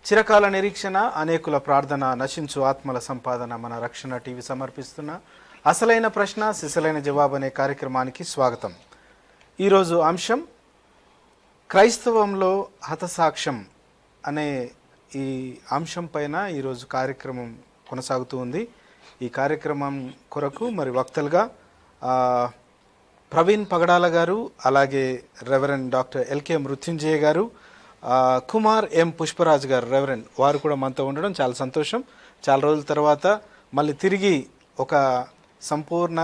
చిరకాల నిరీక్షణ అనేకుల ప్రార్థన నశించు ఆత్మల సంపాదన మన రక్షణ టీవీ సమర్పిస్తున్న అసలైన ప్రశ్న సిసలైన జవాబు అనే కార్యక్రమానికి స్వాగతం. ఈరోజు అంశం క్రైస్తవంలో హతసాక్ష్యం అనే ఈ అంశం పైన ఈరోజు కార్యక్రమం కొనసాగుతూ ఉంది. ఈ కార్యక్రమం కొరకు మరి వక్తలుగా ప్రవీణ్ పగడాల గారు, అలాగే రెవరెండ్ డాక్టర్ ఎల్కే మృత్యుంజయ గారు, కుమార్ ఎం పుష్పరాజ్ గారు రెవరెండ్ వారు కూడా మనతో ఉండడం చాలా సంతోషం. చాలా రోజుల తర్వాత మళ్ళీ తిరిగి ఒక సంపూర్ణ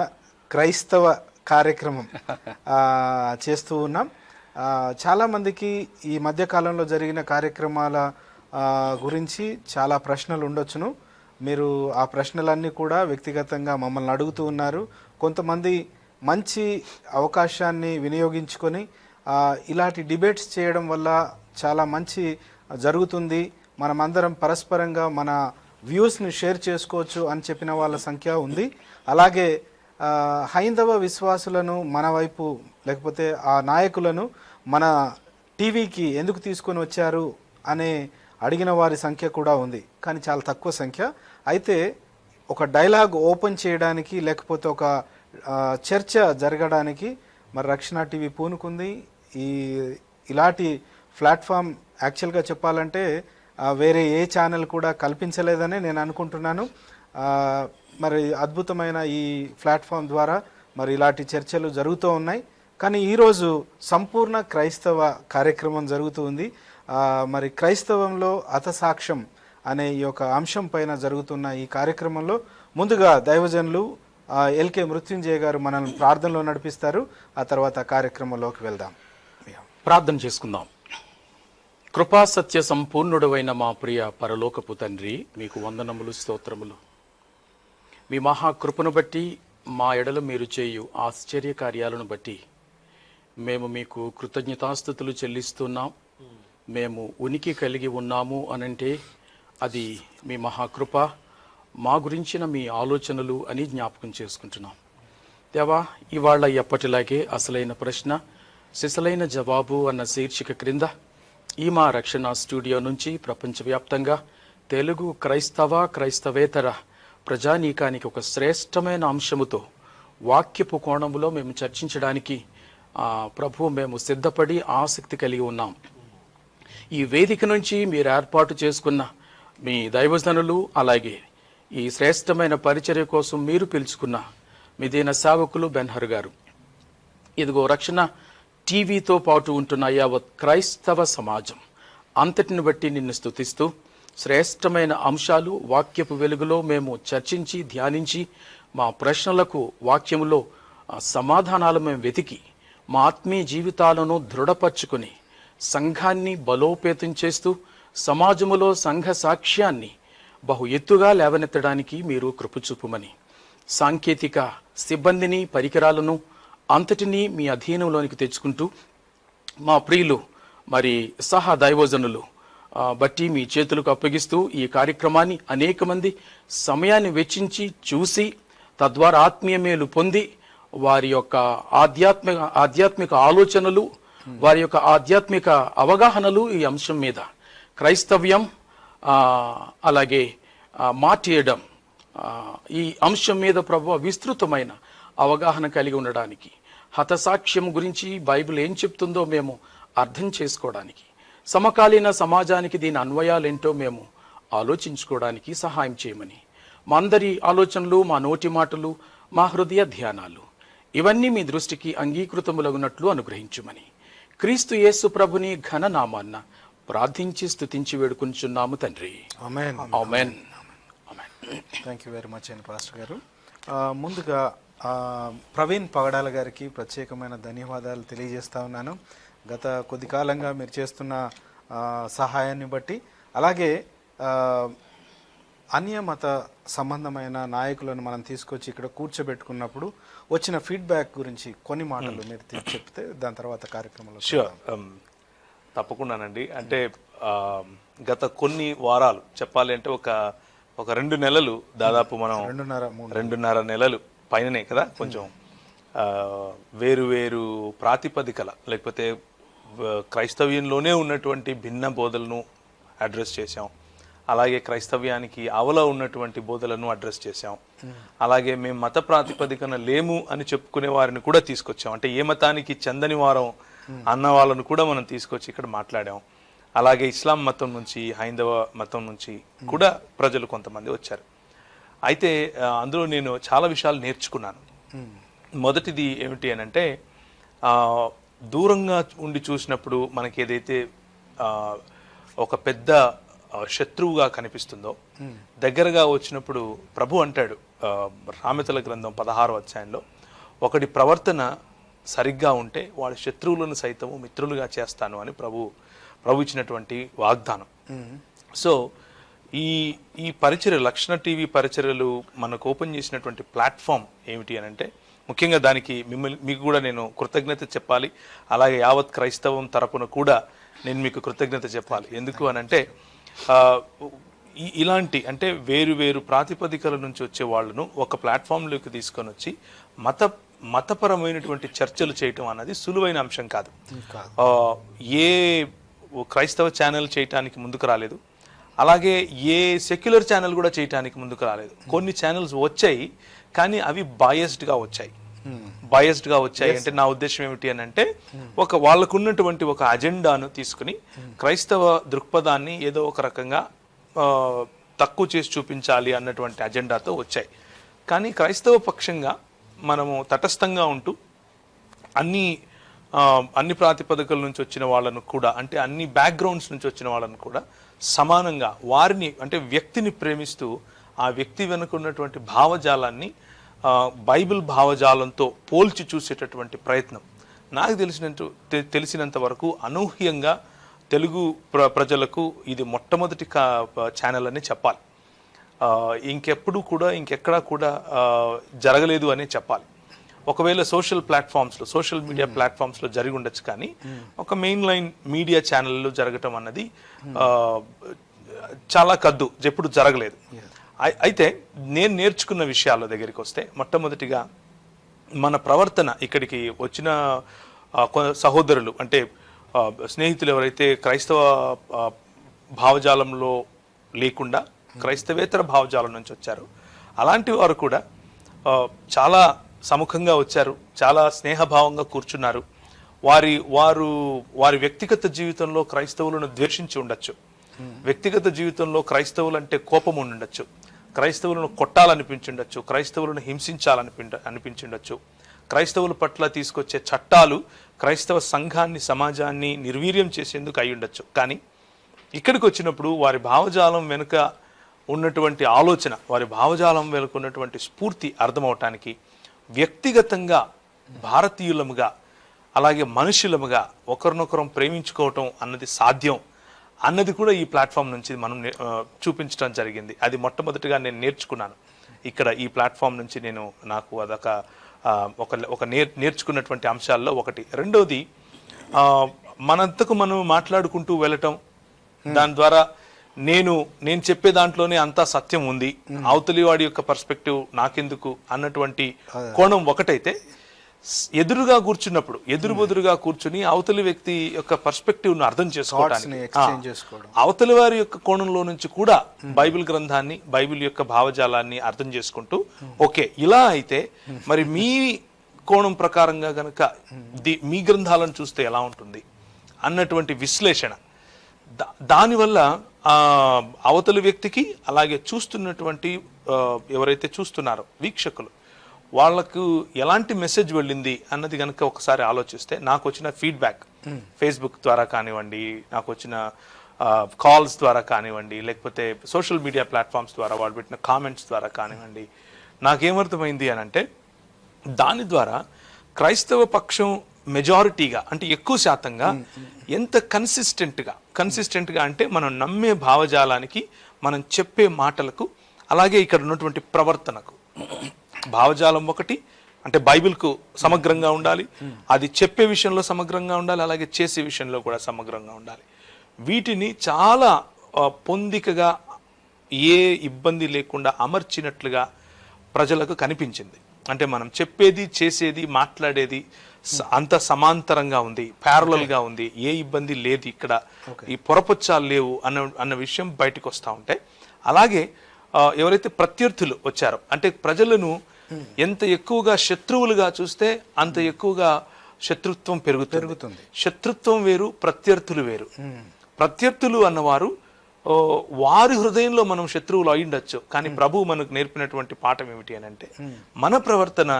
క్రైస్తవ కార్యక్రమం చేస్తూ ఉన్నాం. చాలామందికి ఈ మధ్యకాలంలో జరిగిన కార్యక్రమాల గురించి చాలా ప్రశ్నలు ఉండొచ్చును. మీరు ఆ ప్రశ్నలన్నీ కూడా వ్యక్తిగతంగా మమ్మల్ని అడుగుతూ ఉన్నారు. కొంతమంది మంచి అవకాశాన్ని వినియోగించుకొని ఇలాంటి డిబేట్స్ చేయడం వల్ల చాలా మంచి జరుగుతుంది, మనమందరం పరస్పరంగా మన వ్యూస్ని షేర్ చేసుకోవచ్చు అని చెప్పిన వాళ్ళ సంఖ్య ఉంది. అలాగే హైందవ విశ్వాసులను మన వైపు, లేకపోతే ఆ నాయకులను మన టీవీకి ఎందుకు తీసుకొని వచ్చారు అనే అడిగిన వారి సంఖ్య కూడా ఉంది, కానీ చాలా తక్కువ సంఖ్య. అయితే ఒక డైలాగ్ ఓపెన్ చేయడానికి, లేకపోతే ఒక చర్చ జరగడానికి మరి రక్షణ టీవీ పూనుకుంది. ఇలాంటి ప్లాట్ఫామ్ యాక్చువల్గా చెప్పాలంటే వేరే ఏ ఛానల్ కూడా కల్పించలేదని నేను అనుకుంటున్నాను. మరి అద్భుతమైన ఈ ప్లాట్ఫామ్ ద్వారా మరి ఇలాంటి చర్చలు జరుగుతూ ఉన్నాయి. కానీ ఈరోజు సంపూర్ణ క్రైస్తవ కార్యక్రమం జరుగుతూ ఉంది. మరి క్రైస్తవంలో హతసాక్ష్యం అనే ఈ యొక్క అంశం పైన జరుగుతున్న ఈ కార్యక్రమంలో ముందుగా దైవజనులు ఎల్కే మృత్యుంజయ గారు మనల్ని ప్రార్థనలో నడిపిస్తారు. ఆ తర్వాత కార్యక్రమంలోకి వెళ్దాం. ప్రార్థన చేసుకుందాం. కృపా సత్య సంపూర్ణుడవైన మా ప్రియ పరలోకపు తండ్రి, మీకు వందనములు, స్తోత్రములు. మీ మహాకృపను బట్టి, మా ఎడల మీరు చేయు ఆశ్చర్య కార్యాలను బట్టి మేము మీకు కృతజ్ఞతాస్తుతులు చెల్లిస్తున్నాం. మేము ఉనికి కలిగి ఉన్నాము అనంటే అది మీ మహాకృప, మా గురించిన మీ ఆలోచనలు అని జ్ఞాపకం చేసుకుంటున్నాం. దేవా, ఇవాళ ఎప్పటిలాగే అసలైన ప్రశ్న సిసలైన జవాబు అన్న శీర్షిక క్రింద ఈ మా రక్షణ స్టూడియో నుంచి ప్రపంచవ్యాప్తంగా తెలుగు క్రైస్తవేతర ప్రజానీకానికి ఒక శ్రేష్టమైన అంశముతో వాక్యపు కోణములో మేము చర్చించడానికి ప్రభు మేము సిద్ధపడి ఆసక్తి కలిగి ఉన్నాం. ఈ వేదిక నుంచి మీరు ఏర్పాటు చేసుకున్న మీ దైవజనులు, అలాగే ఈ శ్రేష్టమైన పరిచర్య కోసం మీరు పిలుచుకున్న మీ దీన సేవకులు బెన్హర్ గారు, ఇదిగో రక్షణ టీవీతో పాటు ఉంటున్న యావత్ క్రైస్తవ సమాజం అంతటిని బట్టి నిన్ను స్తుతిస్తూ, శ్రేష్టమైన అంశాలు వాక్యపు వెలుగులో మేము చర్చించి ధ్యానించి మా ప్రశ్నలకు వాక్యములో సమాధానాలు మేము వెతికి మా ఆత్మీయ జీవితాలను దృఢపరచుకుని సంఘాన్ని బలోపేతం చేస్తూ సమాజములో సంఘ సాక్ష్యాన్ని బహు ఎత్తుగా లేవనెత్తడానికి మీరు కృపచూపుమని, సాంకేతిక సిబ్బందిని, పరికరాలను అంతటినీ మీ అధీనంలోనికి తెచ్చుకుంటూ మా ప్రియులు మరి సహా దైవజనులు బట్టి మీ చేతులకు అప్పగిస్తూ ఈ కార్యక్రమాన్ని అనేక మంది సమయాన్ని వెచ్చించి చూసి తద్వారా ఆత్మీయ మేలు పొంది వారి యొక్క ఆధ్యాత్మిక ఆలోచనలు, వారి యొక్క ఆధ్యాత్మిక అవగాహనలు ఈ అంశం మీద క్రైస్తవ్యం అలాగే మాట్లాడడం ఈ అంశం మీద ప్రభు విస్తృతమైన అవగాహన కలిగి ఉండడానికి, హతసాక్ష్యం గురించి బైబిల్ ఏం చెప్తుందో మేము అర్థం చేసుకోవడానికి, సమకాలీన సమాజానికి దీని అన్వయాలేంటో మేము ఆలోచించుకోవడానికి సహాయం చేయమని, మా అందరి ఆలోచనలు, మా నోటి మాటలు, మా హృదయ ధ్యానాలు ఇవన్నీ మీ దృష్టికి అంగీకృతములగునట్లు అనుగ్రహించుమని క్రీస్తు యేసు ప్రభుని ఘన నామాన్న ప్రార్థించి స్తుతించి వేడుకుంటున్నాము తండ్రి. ఆమేన్. ఆమేన్. థ్యాంక్ యూ వెరీ మచ్ అండి పాస్టర్ గారు. ముందుగా ప్రవీణ్ పగడాల గారికి ప్రత్యేకమైన ధన్యవాదాలు తెలియజేస్తా ఉన్నాను. గత కొద్ది కాలంగా మీరు చేస్తున్న సహాయాన్ని బట్టి, అలాగే అన్యమత సంబంధమైన నాయకులను మనం తీసుకొచ్చి ఇక్కడ కూర్చోబెట్టుకున్నప్పుడు వచ్చిన ఫీడ్బ్యాక్ గురించి కొన్ని మాటలు మీరు చెప్తే దాని తర్వాత కార్యక్రమంలో. ష్యూర్, తప్పకుండానండి. అంటే గత కొన్ని వారాలు చెప్పాలి అంటే ఒక 2 నెలలు దాదాపు మనం 2.5 నెలలు పైననే కదా, కొంచెం వేరు ప్రాతిపదికల లేకపోతే క్రైస్తవ్యంలోనే ఉన్నటువంటి భిన్న బోధలను అడ్రస్ చేశాం. అలాగే క్రైస్తవ్యానికి ఆవల ఉన్నటువంటి బోధలను అడ్రస్ చేశాం. అలాగే మేము మత ప్రాతిపదికన లేము అని చెప్పుకునే వారిని కూడా తీసుకొచ్చాం. అంటే ఏ మతానికి చెందని వారం అన్న వాళ్ళను కూడా మనం తీసుకొచ్చి ఇక్కడ మాట్లాడాం. అలాగే ఇస్లాం మతం నుంచి, హైందవ మతం నుంచి కూడా ప్రజలు కొంతమంది వచ్చారు. అయితే అందులో నేను చాలా విషయాలు నేర్చుకున్నాను. మొదటిది ఏమిటి అని అంటే, దూరంగా ఉండి చూసినప్పుడు మనకి ఏదైతే ఒక పెద్ద శత్రువుగా కనిపిస్తుందో, దగ్గరగా వచ్చినప్పుడు ప్రభు అంటాడు సామెతల గ్రంథం 16వ అధ్యాయంలో, ఒకటి ప్రవర్తన సరిగ్గా ఉంటే వాడి శత్రువులను సైతము మిత్రులుగా చేస్తాను అని ప్రభు ఇచ్చినటువంటి వాగ్దానం. సో ఈ పరిచర్య, లక్షణ టీవీ పరిచర్యలు మనకు ఓపెన్ చేసినటువంటి ప్లాట్ఫామ్ ఏమిటి అని అంటే, ముఖ్యంగా దానికి మీకు కూడా నేను కృతజ్ఞత చెప్పాలి. అలాగే యావత్ క్రైస్తవం తరపున కూడా నేను మీకు కృతజ్ఞత చెప్పాలి. ఎందుకు అని అంటే, ఇలాంటి అంటే వేరు వేరు ప్రాతిపదికల నుంచి వచ్చే వాళ్ళను ఒక ప్లాట్ఫామ్లోకి తీసుకొని వచ్చి మతపరమైనటువంటి చర్చలు చేయటం అన్నది సులువైన అంశం కాదు. ఏ క్రైస్తవ ఛానల్ చేయటానికి ముందుకు రాలేదు, అలాగే ఏ సెక్యులర్ ఛానల్ కూడా చేయటానికి ముందుకు రాలేదు. కొన్ని ఛానల్స్ వచ్చాయి, కానీ అవి బయాస్డ్గా వచ్చాయి. అంటే నా ఉద్దేశం ఏమిటి అని అంటే, వాళ్ళకు ఉన్నటువంటి ఒక అజెండాను తీసుకుని క్రైస్తవ దృక్పథాన్ని ఏదో ఒక రకంగా తక్కువ చేసి చూపించాలి అన్నటువంటి అజెండాతో వచ్చాయి. కానీ క్రైస్తవ పక్షంగా మనము తటస్థంగా ఉంటూ అన్ని ప్రాతిపదికల నుంచి వచ్చిన వాళ్ళను కూడా, అంటే అన్ని బ్యాక్గ్రౌండ్స్ నుంచి వచ్చిన వాళ్ళను కూడా సమానంగా వారిని, అంటే వ్యక్తిని ప్రేమిస్తూ ఆ వ్యక్తి వెనుక ఉన్నటువంటి భావజాలాన్ని బైబిల్ భావజాలంతో పోల్చి చూసేటటువంటి ప్రయత్నం నాకు తెలిసినంత వరకు అనూహ్యంగా తెలుగు ప్రజలకు ఇది మొట్టమొదటి ఛానల్ అని చెప్పాలి. ఇంకెక్కడా కూడా జరగలేదు అనే చెప్పాలి. ఒకవేళ సోషల్ మీడియా ప్లాట్ఫామ్స్లో జరిగి ఉండొచ్చు, కానీ ఒక మెయిన్ లైన్ మీడియా ఛానల్లో జరగటం అన్నది చాలా కద్దు, ఎప్పుడు జరగలేదు. అయితే నేను నేర్చుకున్న విషయాల దగ్గరికి వస్తే, మొట్టమొదటిగా మన ప్రవర్తన, ఇక్కడికి వచ్చిన సహోదరులు అంటే స్నేహితులు ఎవరైతే క్రైస్తవ భావజాలంలో లేకుండా క్రైస్తవేతర భావజాలం నుంచి వచ్చారు, అలాంటి వారు కూడా చాలా సముఖంగా వచ్చారు, చాలా స్నేహభావంగా కూర్చున్నారు. వారి వ్యక్తిగత జీవితంలో క్రైస్తవులను ద్వేషించి ఉండొచ్చు, వ్యక్తిగత జీవితంలో క్రైస్తవులు అంటే కోపం ఉండొచ్చు, క్రైస్తవులను కొట్టాలనిపించుండొచ్చు, క్రైస్తవులను అనిపించుండొచ్చు, క్రైస్తవుల పట్ల తీసుకొచ్చే చట్టాలు క్రైస్తవ సంఘాన్ని, సమాజాన్ని నిర్వీర్యం చేసేందుకు అయి ఉండొచ్చు. కానీ ఇక్కడికి వచ్చినప్పుడు వారి భావజాలం వెనుక ఉన్నటువంటి ఆలోచన, వారి భావజాలం వెనుక ఉన్నటువంటి స్ఫూర్తి అర్థమవటానికి వ్యక్తిగతంగా భారతీయులముగా, అలాగే మనుషులముగా ఒకరినొకరం ప్రేమించుకోవటం అన్నది సాధ్యం అన్నది కూడా ఈ ప్లాట్ఫామ్ నుంచి మనం చూపించడం జరిగింది. అది మొట్టమొదటిగా నేను నేర్చుకున్నాను ఇక్కడ ఈ ప్లాట్ఫామ్ నుంచి. నాకు అదొక నేర్చుకున్నటువంటి అంశాల్లో ఒకటి. రెండోది, మనంతకు మనం మాట్లాడుకుంటూ వెళ్ళటం, దాని ద్వారా నేను చెప్పే దాంట్లోనే అంతా సత్యం ఉంది, అవతలి వాడి యొక్క పర్స్పెక్టివ్ నాకెందుకు అన్నటువంటి కోణం ఒకటైతే, ఎదురుబెదురుగా కూర్చుని అవతలి వ్యక్తి యొక్క పర్స్పెక్టివ్ ను అర్థం చేసుకోవడానికి, అవతలి వారి యొక్క కోణంలో నుంచి కూడా బైబిల్ గ్రంథాన్ని, బైబిల్ యొక్క భావజాలాన్ని అర్థం చేసుకుంటూ, ఓకే ఇలా అయితే మరి మీ కోణం ప్రకారంగా గనక మీ గ్రంథాలను చూస్తే ఎలా ఉంటుంది అన్నటువంటి విశ్లేషణ, దానివల్ల అవతలి వ్యక్తికి, అలాగే చూస్తున్నటువంటి ఎవరైతే చూస్తున్నారో వీక్షకులు, వాళ్లకు ఎలాంటి మెసేజ్ వెళ్ళింది అన్నది కనుక ఒకసారి ఆలోచిస్తే, నాకు వచ్చిన ఫీడ్బ్యాక్ ఫేస్బుక్ ద్వారా కానివ్వండి, నాకు వచ్చిన కాల్స్ ద్వారా కానివ్వండి, లేకపోతే సోషల్ మీడియా ప్లాట్ఫామ్స్ ద్వారా వాళ్ళు పెట్టిన కామెంట్స్ ద్వారా కానివ్వండి, నాకేమర్థమైంది అని అంటే, దాని ద్వారా క్రైస్తవ పక్షం మెజారిటీగా, అంటే ఎక్కువ శాతంగా ఎంత కన్సిస్టెంట్గా అంటే మనం నమ్మే భావజాలానికి, మనం చెప్పే మాటలకు, అలాగే ఇక్కడ ఉన్నటువంటి ప్రవర్తనకు, భావజాలం ఒకటి అంటే బైబిల్కు సమగ్రంగా ఉండాలి, అది చెప్పే విషయంలో సమగ్రంగా ఉండాలి, అలాగే చేసే విషయంలో కూడా సమగ్రంగా ఉండాలి. వీటిని చాలా పొందికగా, ఏ ఇబ్బంది లేకుండా అమర్చినట్లుగా ప్రజలకు కనిపించింది. అంటే మనం చెప్పేది, చేసేది, మాట్లాడేది అంత సమాంతరంగా ఉంది, ప్యారలల్ గా ఉంది, ఏ ఇబ్బంది లేదు ఇక్కడ, ఈ పొరపొచ్చాలు లేవు అన్న విషయం బయటకు వస్తూ ఉంటే, అలాగే ఎవరైతే ప్రత్యర్థులు వచ్చారో, అంటే ప్రజలను ఎంత ఎక్కువగా శత్రువులుగా చూస్తే అంత ఎక్కువగా శత్రుత్వం పెరుగుతుంది. శత్రుత్వం వేరు, ప్రత్యర్థులు వేరు. ప్రత్యర్థులు అన్నవారు వారి హృదయంలో మనం శత్రువులు అయ్యుండొచ్చు, కానీ ప్రభువు మనకు నేర్పినటువంటి పాఠం ఏమిటి అని అంటే, మన ప్రవర్తన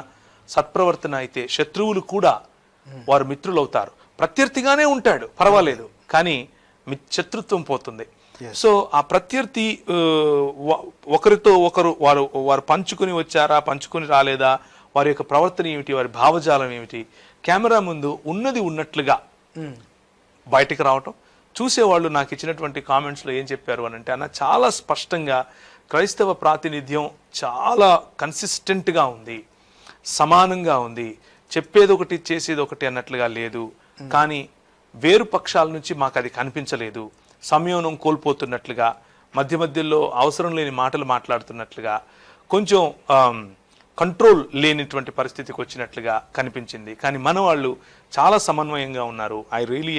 సత్ప్రవర్తన అయితే శత్రువులు కూడా వారు మిత్రులు అవుతారు. ప్రత్యర్థిగానే ఉంటాడు పర్వాలేదు, కానీ శత్రుత్వం పోతుంది. సో ఆ ప్రత్యర్థి ఒకరితో ఒకరు వారు పంచుకుని వచ్చారా, పంచుకుని రాలేదా, వారి యొక్క ప్రవర్తన ఏమిటి, వారి భావజాలం ఏమిటి, కెమెరా ముందు ఉన్నది ఉన్నట్లుగా బయటకు రావటం. చూసేవాళ్ళు నాకు ఇచ్చినటువంటి కామెంట్స్లో ఏం చెప్పారు అని అంటే, అన్న చాలా స్పష్టంగా క్రైస్తవ ప్రాతినిధ్యం చాలా కన్సిస్టెంట్గా ఉంది, సమానంగా ఉంది, చెప్పేది ఒకటి చేసేది ఒకటి అన్నట్లుగా లేదు, కానీ వేరు పక్షాల నుంచి మాకు అది కనిపించలేదు. సంయమనం కోల్పోతున్నట్లుగా, మధ్య మధ్యలో అవసరం లేని మాటలు మాట్లాడుతున్నట్లుగా, కొంచెం కంట్రోల్ లేనిటువంటి పరిస్థితికి వచ్చినట్లుగా కనిపించింది. కానీ మన వాళ్ళు చాలా సమన్వయంగా ఉన్నారు. ఐ రియలీ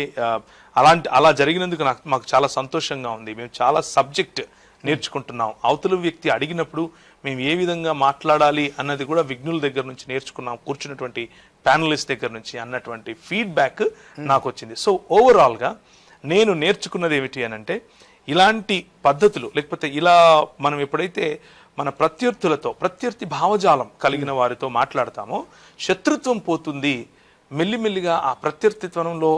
అలా జరిగినందుకు మాకు చాలా సంతోషంగా ఉంది. మేము చాలా సబ్జెక్ట్ నేర్చుకుంటున్నాం. అవతల వ్యక్తి అడిగినప్పుడు మేము ఏ విధంగా మాట్లాడాలి అన్నది కూడా విఘ్నుల దగ్గర నుంచి నేర్చుకున్నాం, కూర్చున్నటువంటి ప్యానలిస్ట్ దగ్గర నుంచి అన్నటువంటి ఫీడ్బ్యాక్ నాకు వచ్చింది. సో ఓవరాల్గా నేను నేర్చుకున్నది ఏమిటి అని అంటే, ఇలాంటి పద్ధతులు, లేకపోతే ఇలా మనం ఎప్పుడైతే మన ప్రత్యర్థి భావజాలం కలిగిన వారితో మాట్లాడతామో శత్రుత్వం పోతుంది. మెల్లిమెల్లిగా ఆ ప్రత్యర్థిత్వంలో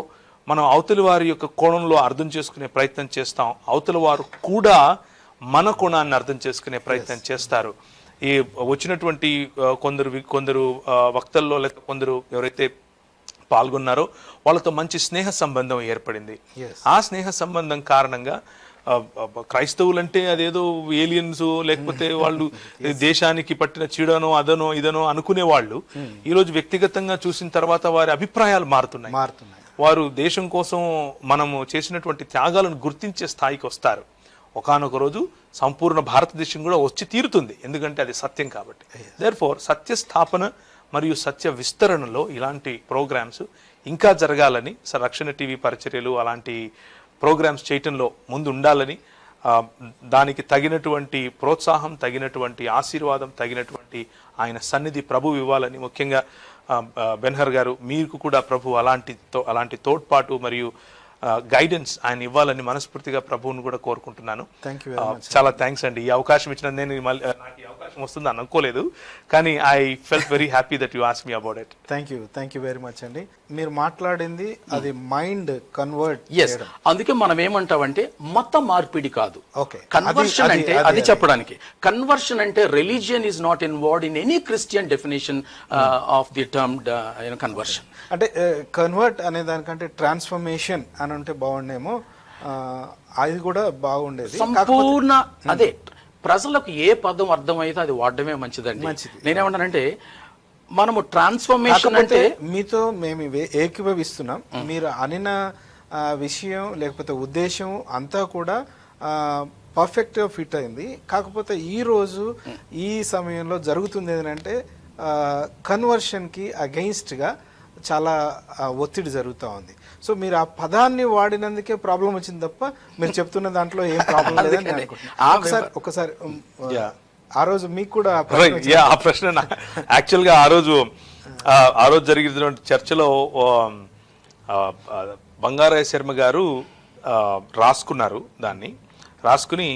మనం అవతలి వారి యొక్క కోణంలో అర్థం చేసుకునే ప్రయత్నం చేస్తాం, అవతలి వారు కూడా మన కోణాన్ని అర్థం చేసుకునే ప్రయత్నం చేస్తారు. ఈ వచ్చినటువంటి కొందరు వక్తల్లో లేక కొందరు ఎవరైతే పాల్గొన్నారో వాళ్ళతో మంచి స్నేహ సంబంధం ఏర్పడింది. ఆ స్నేహ సంబంధం కారణంగా క్రైస్తవులంటే అదేదో ఏలియన్స్, లేకపోతే వాళ్ళు దేశానికి పట్టిన చీడనో అదనో ఇదనో అనుకునే వాళ్ళు ఈరోజు వ్యక్తిగతంగా చూసిన తర్వాత వారి అభిప్రాయాలు మారుతున్నాయి. వారు దేశం కోసం మనము చేసినటువంటి త్యాగాలను గుర్తించే స్థాయికి వస్తారు. ఒకానొక రోజు సంపూర్ణ భారతదేశం కూడా వచ్చి తీరుతుంది, ఎందుకంటే అది సత్యం కాబట్టి. దేర్ఫోర్ సత్య స్థాపన మరియు సత్య విస్తరణలో ఇలాంటి ప్రోగ్రామ్స్ ఇంకా జరగాలని, రక్షణ టీవీ పరిచర్యలు అలాంటి ప్రోగ్రామ్స్ చేయటంలో ముందు ఉండాలని, దానికి తగినటువంటి ప్రోత్సాహం, తగినటువంటి ఆశీర్వాదం, తగినటువంటి ఆయన సన్నిధి ప్రభు ఇవ్వాలని, ముఖ్యంగా బెన్హర్ గారు మీకు కూడా ప్రభు అలాంటి తోడ్పాటు మరియు గైడెన్స్ ఆయన ఇవ్వాలని మనస్ఫూర్తిగా ప్రభువును కూడా కోరుకుంటున్నాను. చాలా థ్యాంక్స్ అండి. ఈ అవకాశం ఇచ్చిన నాకు ఈ అవకాశం వస్తుంది అని అనుకోలేదు, కానీ I felt very happy that you asked me about it. Thank you very much అండి. మీరు మాట్లాడింది అది మైండ్ కన్వర్ట్. అందుకే మనం ఏమంటామంటే మత మార్పిడి కాదు, కన్వర్షన్ అంటే అది చెప్పడానికి. కన్వర్షన్ అంటే religion is not involved in any Christian definition of the term conversion. అంటే కన్వర్ట్ అనే దానికంటే ట్రాన్స్ఫర్మేషన్ అని ఉంటే బాగుండేమో, అది కూడా బాగుండేది. సంపూర్ణ అదే ప్రజలకు ఏ పదం అర్థమైతే అది వాడడమే మంచిదండి. నేనేమంటానంటే మనము ట్రాన్స్ఫర్మేషన్ అంటే మీతో మేము ఏకీభవిస్తున్నాం. మీరు అనిన విషయం లేకపోతే ఉద్దేశం అంతా కూడా పర్ఫెక్ట్గా ఫిట్ అయింది. కాకపోతే ఈరోజు ఈ సమయంలో జరుగుతుంది ఏంటంటే కన్వర్షన్కి అగెయిన్స్ట్గా చాలా ఒత్తిడి జరుగుతూ ఉంది. సో మీరు ఆ పదాన్ని వాడినందుకే ప్రాబ్లం వచ్చింది తప్ప మీరు చెప్తున్న దాంట్లో ఏం ప్రాబ్లం లేదని నేను అనుకుంటున్నాను. ఒకసారి ఆ రోజు మీకు కూడా ఆ ప్రశ్న యాక్చువల్గా ఆ రోజు జరిగినటువంటి చర్చలో బంగారయ్య శర్మ గారు రాసుకున్నారు, దాన్ని రాసుకుని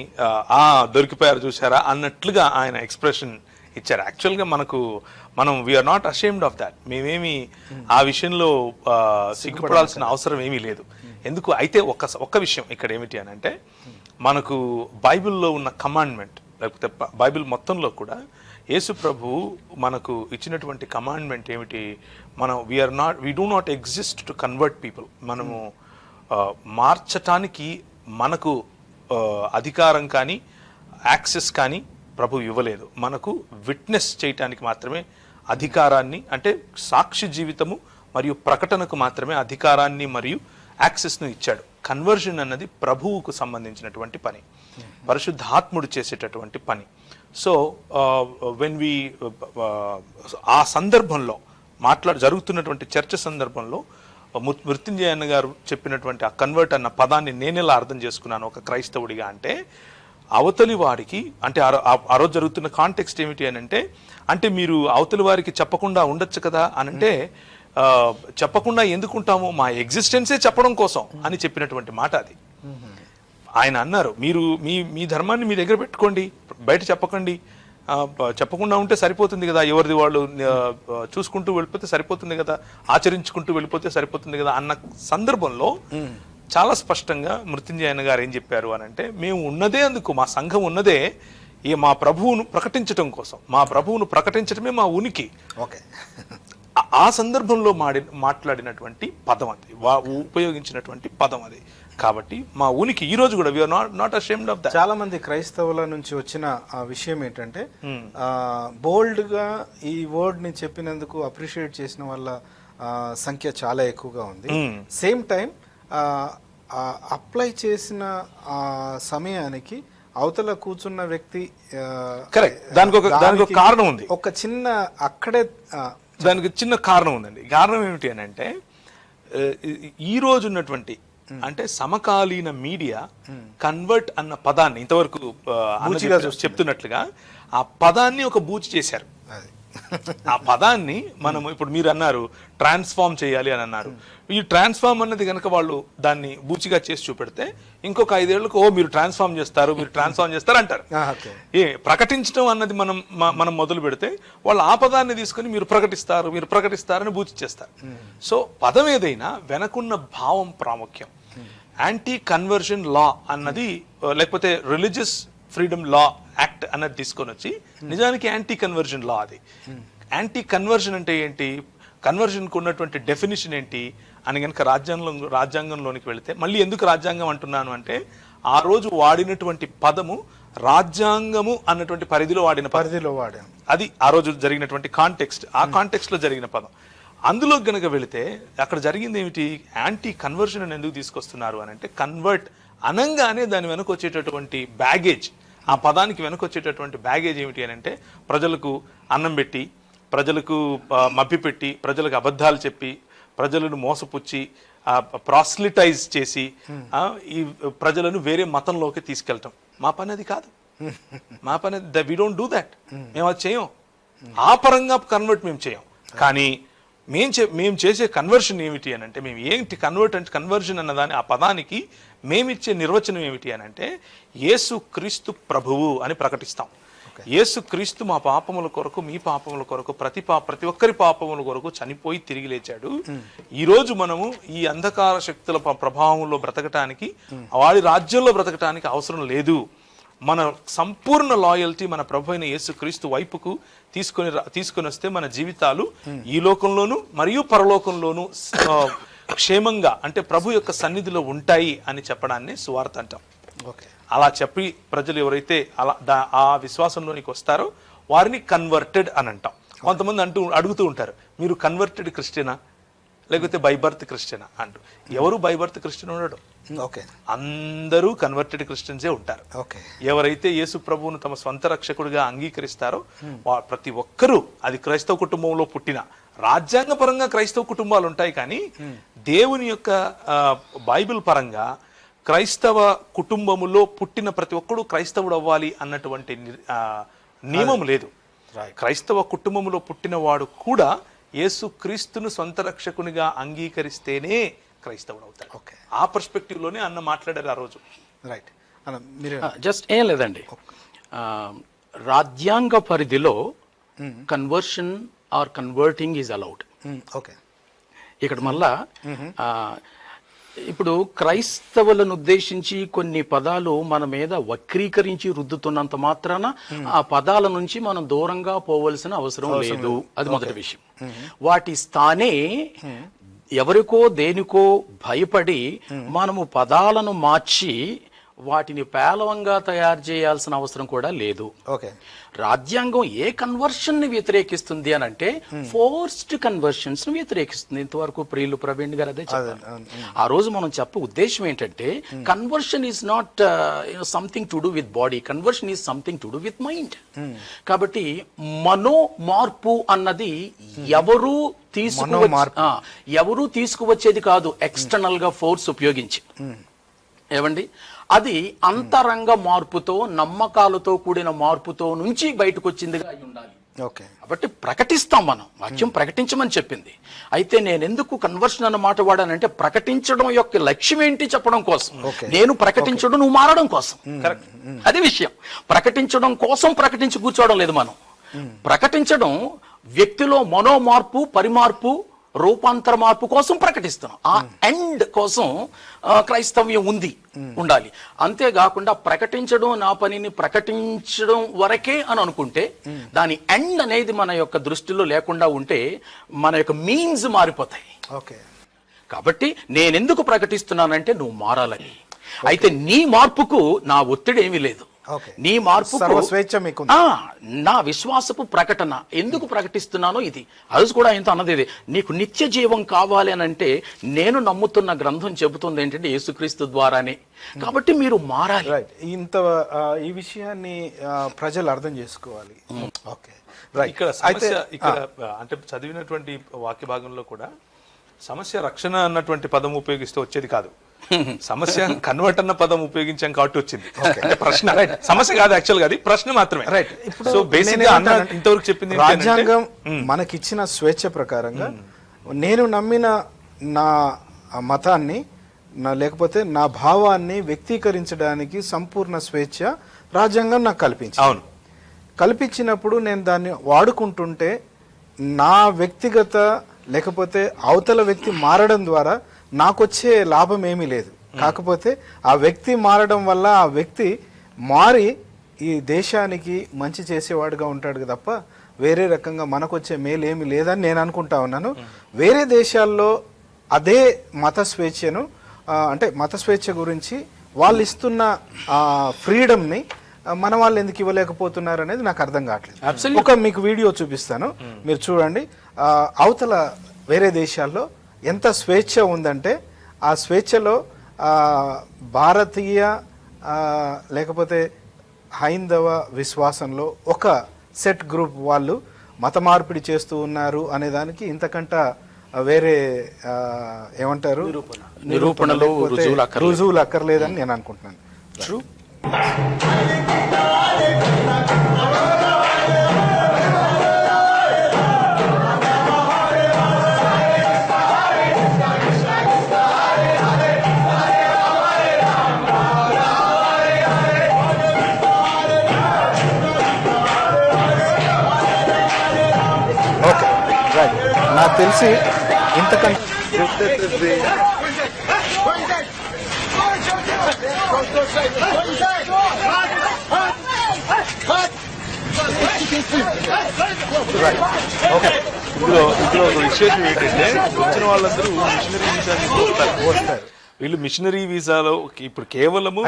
దొరికిపోయారు చూసారా అన్నట్లుగా ఆయన ఎక్స్ప్రెషన్ ఇచ్చారు. యాక్చువల్గా మనం we are not ashamed of that. మేమేమి ఆ విషయంలో సిగ్గుపడాల్సిన అవసరం ఏమీ లేదు. ఎందుకు అయితే ఒక్క విషయం ఇక్కడ ఏమిటి అని అంటే, మనకు బైబిల్లో ఉన్న కమాండ్మెంట్, లేకపోతే బైబిల్ మొత్తంలో కూడా యేసు ప్రభు మనకు ఇచ్చినటువంటి కమాండ్మెంట్ ఏమిటి, మనం we do not exist to convert people. మనము మార్చటానికి మనకు అధికారం కానీ యాక్సెస్ కానీ ప్రభు ఇవ్వలేదు. మనకు విట్నెస్ చేయటానికి మాత్రమే అధికారాన్ని, అంటే సాక్షి జీవితము మరియు ప్రకటనకు మాత్రమే అధికారాన్ని మరియు యాక్సెస్ను ఇచ్చాడు. కన్వర్షన్ అన్నది ప్రభువుకు సంబంధించినటువంటి పని, పరిశుద్ధాత్ముడు చేసేటటువంటి పని. సో వెన్ వి ఆ సందర్భంలో జరుగుతున్నటువంటి చర్చ సందర్భంలో మృత్యుంజయ అన్న గారు చెప్పినటువంటి ఆ కన్వర్ట్ అన్న పదాన్ని నేనెలా అర్థం చేసుకున్నాను ఒక క్రైస్తవుడిగా అంటే, అవతలి వారికి అంటే ఆ రోజు జరుగుతున్న కాంటెక్స్ట్ ఏమిటి అని అంటే మీరు అవతలి వారికి చెప్పకుండా ఉండొచ్చు కదా అని అంటే, చెప్పకుండా ఎందుకుంటాము, మా ఎగ్జిస్టెన్సే చెప్పడం కోసం అని చెప్పినటువంటి మాట అది. ఆయన అన్నారు, మీరు మీ ధర్మాన్ని మీ దగ్గర పెట్టుకోండి, బయట చెప్పకండి, చెప్పకుండా ఉంటే సరిపోతుంది కదా, ఎవరిది వాళ్ళు చూసుకుంటూ వెళ్ళిపోతే సరిపోతుంది కదా, ఆచరించుకుంటూ వెళ్ళిపోతే సరిపోతుంది కదా అన్న సందర్భంలో చాలా స్పష్టంగా మృత్యుంజయన్న గారు ఏం చెప్పారు అని అంటే, మేము ఉన్నదే అందుకు, మా సంఘం ఉన్నదే మా ప్రభువును ప్రకటించడం కోసం, మా ప్రభువును ప్రకటించడమే మా ఉనికి. ఓకే, ఆ సందర్భంలో మాట్లాడినటువంటి పదం అది, ఉపయోగించినటువంటి పదం అది. కాబట్టి మా ఉనికి ఈ రోజు కూడా we are not ashamed of that. చాలా మంది క్రైస్తవుల నుంచి వచ్చిన ఆ విషయం ఏంటంటే, బోల్డ్ గా ఈ వర్డ్ ని చెప్పినందుకు అప్రిషియేట్ చేసిన వాళ్ళ సంఖ్య చాలా ఎక్కువగా ఉంది. సేమ్ టైం అప్లై చేసిన సమయానికి అవతల కూర్చున్న వ్యక్తి కరెక్ట్, దానికి కారణం ఉంది, ఒక చిన్న అక్కడే దానికి చిన్న కారణం ఉందండి. కారణం ఏమిటి అని అంటే, ఈ రోజు ఉన్నటువంటి అంటే సమకాలీన మీడియా కన్వర్ట్ అన్న పదాన్ని ఇంతవరకు చెప్తున్నట్లుగా ఆ పదాన్ని ఒక బూచి చేశారు. ఆ పదాన్ని మనం ఇప్పుడు మీరు అన్నారు ట్రాన్స్ఫార్మ్ చేయాలి అని అన్నారు. ఈ ట్రాన్స్ఫార్మ్ అన్నది కనుక వాళ్ళు దాన్ని బూచిగా చేసి చూపెడితే ఇంకొక 5 ఏళ్లకు మీరు ట్రాన్స్ఫార్మ్ చేస్తారు అంటారు. ప్రకటించడం అన్నది మనం మొదలు పెడితే వాళ్ళు ఆ పదాన్ని తీసుకొని మీరు ప్రకటిస్తారని బూచి చేస్తారు. సో పదం ఏదైనా వెనకున్న భావం ప్రాముఖ్యం. యాంటీ కన్వర్షన్ లా అన్నది లేకపోతే రిలీజియస్ ఫ్రీడమ్ లా యాక్ట్ అన్నది తీసుకొని వచ్చి నిజానికి యాంటీ కన్వర్షన్ లా అది. యాంటీ కన్వర్షన్ అంటే ఏంటి, కన్వర్షన్కు ఉన్నటువంటి డెఫినేషన్ ఏంటి అని కనుక రాజ్యాంగంలోనికి వెళితే, మళ్ళీ ఎందుకు రాజ్యాంగం అంటున్నాను అంటే, ఆ రోజు వాడినటువంటి పదము రాజ్యాంగము అన్నటువంటి పరిధిలో వాడాను. అది ఆ రోజు జరిగినటువంటి కాంటెక్స్ట్, ఆ కాంటెక్స్ట్ లో జరిగిన పదం. అందులో గనక వెళితే అక్కడ జరిగింది ఏమిటి, యాంటీ కన్వర్షన్ అని ఎందుకు తీసుకొస్తున్నారు అని అంటే, కన్వర్ట్ అనంగానే దాని వెనక వచ్చేటటువంటి బ్యాగేజ్, ఆ పదానికి వెనక వచ్చేటటువంటి బ్యాగేజ్ ఏమిటి అని అంటే, ప్రజలకు అన్నం పెట్టి, ప్రజలకు మభ్యపెట్టి, ప్రజలకు అబద్ధాలు చెప్పి, ప్రజలను మోసపుచ్చి, ప్రాస్లిటైజ్ చేసి ఈ ప్రజలను వేరే మతంలోకి తీసుకెళ్ళటం. మా పని అది కాదు, మా పని వి డోంట్ డూ దట్. మేము అది చేయం, ఆ పరంగా కన్వర్ట్ మేము చేయం. కానీ మేము చేసే కన్వర్షన్ ఏమిటి అని అంటే, మేము ఏంటి కన్వర్షన్ అన్నదాని ఆ పదానికి మేమిచ్చే నిర్వచనం ఏమిటి అని అంటే, యేసు క్రీస్తు ప్రభువు అని ప్రకటిస్తాం. యేసు క్రీస్తు మా పాపముల కొరకు, మీ పాపముల కొరకు, ప్రతి ఒక్కరి పాపముల కొరకు చనిపోయి తిరిగి లేచాడు. ఈ రోజు మనము ఈ అంధకార శక్తుల ప్రభావంలో బ్రతకటానికి, వాడి రాజ్యంలో బ్రతకటానికి అవసరం లేదు. మన సంపూర్ణ లాయల్టీ మన ప్రభు అయిన యేసు క్రీస్తు వైపుకు తీసుకొని వస్తే మన జీవితాలు ఈ లోకంలోను మరియు పరలోకంలోను క్షేమంగా అంటే ప్రభు యొక్క సన్నిధిలో ఉంటాయి అని చెప్పడాన్ని సువార్త అంటాం. అలా చెప్పి ప్రజలు ఎవరైతే ఆ విశ్వాసంలోనికి వస్తారో వారిని కన్వర్టెడ్ అని అంటాం. కొంతమంది అడుగుతూ ఉంటారు, మీరు కన్వర్టెడ్ క్రిస్టియనా లేకపోతే బైబర్త్ క్రిస్టియనా అంటూ. ఎవరు బైబర్త్ క్రిస్టియన్ ఉండడు, అందరూ కన్వర్టెడ్ క్రిస్టియన్సే ఉంటారు. ఎవరైతే యేసు ప్రభువును తమ స్వంత రక్షకుడిగా అంగీకరిస్తారో ప్రతి ఒక్కరూ, అది క్రైస్తవ కుటుంబంలో పుట్టిన, రాజ్యాంగపరంగా క్రైస్తవ కుటుంబాలు ఉంటాయి కానీ దేవుని యొక్క బైబిల్ పరంగా క్రైస్తవ కుటుంబములో పుట్టిన ప్రతి ఒక్కడు క్రైస్తవుడు అవ్వాలి అన్నటువంటి నియమం లేదు. క్రైస్తవ కుటుంబములో పుట్టిన వాడు కూడా యేసు క్రీస్తును సొంత రక్షకునిగా అంగీకరిస్తేనే క్రైస్తవుడు అవుతాడు. ఆ పర్స్పెక్టివ్ లోనే అన్న మాట్లాడారు ఆ రోజు. రైట్, జస్ట్ ఏం లేదండి, రాజ్యాంగ పరిధిలో conversion or converting is allowed. ఇక్కడ మళ్ళా ఇప్పుడు క్రైస్తవులను ఉద్దేశించి కొన్ని పదాలు మన మీద వక్రీకరించి రుద్దుతున్నంత మాత్రాన ఆ పదాల నుంచి మనం దూరంగా పోవలసిన అవసరం లేదు. అది మొదటి విషయం. వాటి స్థానే ఎవరికో దేనికో భయపడి మనము పదాలను మార్చి వాటిని పేలవంగా తయారు చేయాల్సిన అవసరం కూడా లేదు. ఓకే. రాజ్యాంగం ఏ కన్వర్షన్ ని వ్యతిరేకిస్తుంది అని అంటే ఫోర్స్డ్ కన్వర్షన్స్ ని వ్యతిరేకిస్తుంది. ఇంతవరకు ప్రియులు ప్రవీణ్ గారు అదే చెప్పారు. ఆ రోజు మనం చెప్పే ఉద్దేశం ఏంటంటే conversion is not something to do with body, conversion is something to do with mind. కాబట్టి మనో మార్పు అన్నది ఎవరు తీసుకువచ్చేది కాదు ఎక్స్టర్నల్ గా ఫోర్స్ ఉపయోగించి. ఏమండి, అది అంతరంగ మార్పుతో, నమ్మకాలతో కూడిన మార్పుతో నుంచి బయటకు వచ్చిందిగా అయి ఉండాలి. కాబట్టి ప్రకటిస్తాం, మనం వాక్యం ప్రకటించమని చెప్పింది. అయితే నేను ఎందుకు కన్వర్షన్ అన్న మాట వాడానంటే ప్రకటించడం యొక్క లక్ష్యం ఏంటి చెప్పడం కోసం. నేను ప్రకటించడం, నువ్వు మారడం కోసం. కరెక్ట్, అది విషయం. ప్రకటించడం కోసం ప్రకటించి కూర్చోవడం లేదు మనం. ప్రకటించడం వ్యక్తిలో మనోమార్పు, పరిమార్పు, రూపాంతర మార్పు కోసం ప్రకటిస్తున్నాం. ఆ ఎండ్ కోసం క్రైస్తవ్యం ఉండాలి. అంతేకాకుండా ప్రకటించడం, నా పనిని ప్రకటించడం వరకే అని అనుకుంటే దాని ఎండ్ అనేది మన యొక్క దృష్టిలో లేకుండా ఉంటే మన యొక్క మీన్స్ మారిపోతాయి. కాబట్టి నేనెందుకు ప్రకటిస్తున్నానంటే నువ్వు మారాలని. అయితే నీ మార్పుకు నా ఒత్తిడి ఏమీ లేదు. నీ మార్పు స్వేచ్ఛ మీకు. నా విశ్వాసపు ప్రకటన ఎందుకు ప్రకటిస్తున్నానో ఇది. అది కూడా ఇంత అన్నది ఇది. నీకు నిత్య జీవం కావాలి అని అంటే నేను నమ్ముతున్న గ్రంథం చెబుతుంది ఏంటంటే యేసుక్రీస్తు ద్వారానే. కాబట్టి మీరు మారాలి. ఇంత ఈ విషయాన్ని ప్రజలు అర్థం చేసుకోవాలి. ఇక్కడ అంటే చదివినటువంటి వాక్య భాగంలో కూడా సమస్య రక్షణ అన్నటువంటి పదం ఉపయోగిస్తే వచ్చేది కాదు. సమస్య కన్వర్ట్ అన్న పదం ఉపయోగించాం కాబట్టి వచ్చింది. ప్రశ్న సమస్య కాదు, యాక్చువల్ గా అది ప్రశ్న మాత్రమే. రైట్. సో బేసిక్ గా ఇంతవరకు చెప్పింది రాజ్యాంగం మనకిచ్చిన స్వేచ్ఛ ప్రకారంగా నేను నమ్మిన నా మతాన్ని, లేకపోతే నా భావాన్ని వ్యక్తీకరించడానికి సంపూర్ణ స్వేచ్ఛ రాజ్యాంగం నాకు కల్పించింది. అవును. కల్పించినప్పుడు నేను దాన్ని వాడుకుంటుంటే నా వ్యక్తిగత లేకపోతే అవతల వ్యక్తి మారడం ద్వారా నాకొచ్చే లాభం ఏమీ లేదు. కాకపోతే ఆ వ్యక్తి మారడం వల్ల ఆ వ్యక్తి మారి ఈ దేశానికి మంచి చేసేవాడుగా ఉంటాడు తప్ప వేరే రకంగా మనకొచ్చే మేలు ఏమీ లేదని నేను అనుకుంటా ఉన్నాను. వేరే దేశాల్లో అదే మత స్వేచ్ఛను, అంటే మత స్వేచ్ఛ గురించి వాళ్ళు ఇస్తున్న ఫ్రీడమ్ని మన వాళ్ళు ఎందుకు ఇవ్వలేకపోతున్నారు అనేది నాకు అర్థం కావట్లేదు. ఒక మీకు వీడియో చూపిస్తాను, మీరు చూడండి. అవతల వేరే దేశాల్లో ఎంత స్వేచ్ఛ ఉందంటే ఆ స్వేచ్ఛలో భారతీయ లేకపోతే హైందవ విశ్వాసంలో ఒక సెట్ గ్రూప్ వాళ్ళు మత మార్పిడి చేస్తూ ఉన్నారు అనే దానికి ఇంతకంట వేరే ఏమంటారు నిరూపణలు, రుజువులు అక్కర్లేదని నేను అనుకుంటున్నాను. నాకు తెలిసి ఇంతకంటే ఇందులో ఒక విశేషం ఏంటంటే వచ్చిన వాళ్ళందరూ మిషనరీ వీసా వస్తారు. వీళ్ళు మిషనరీ వీసాలో ఇప్పుడు కేవలము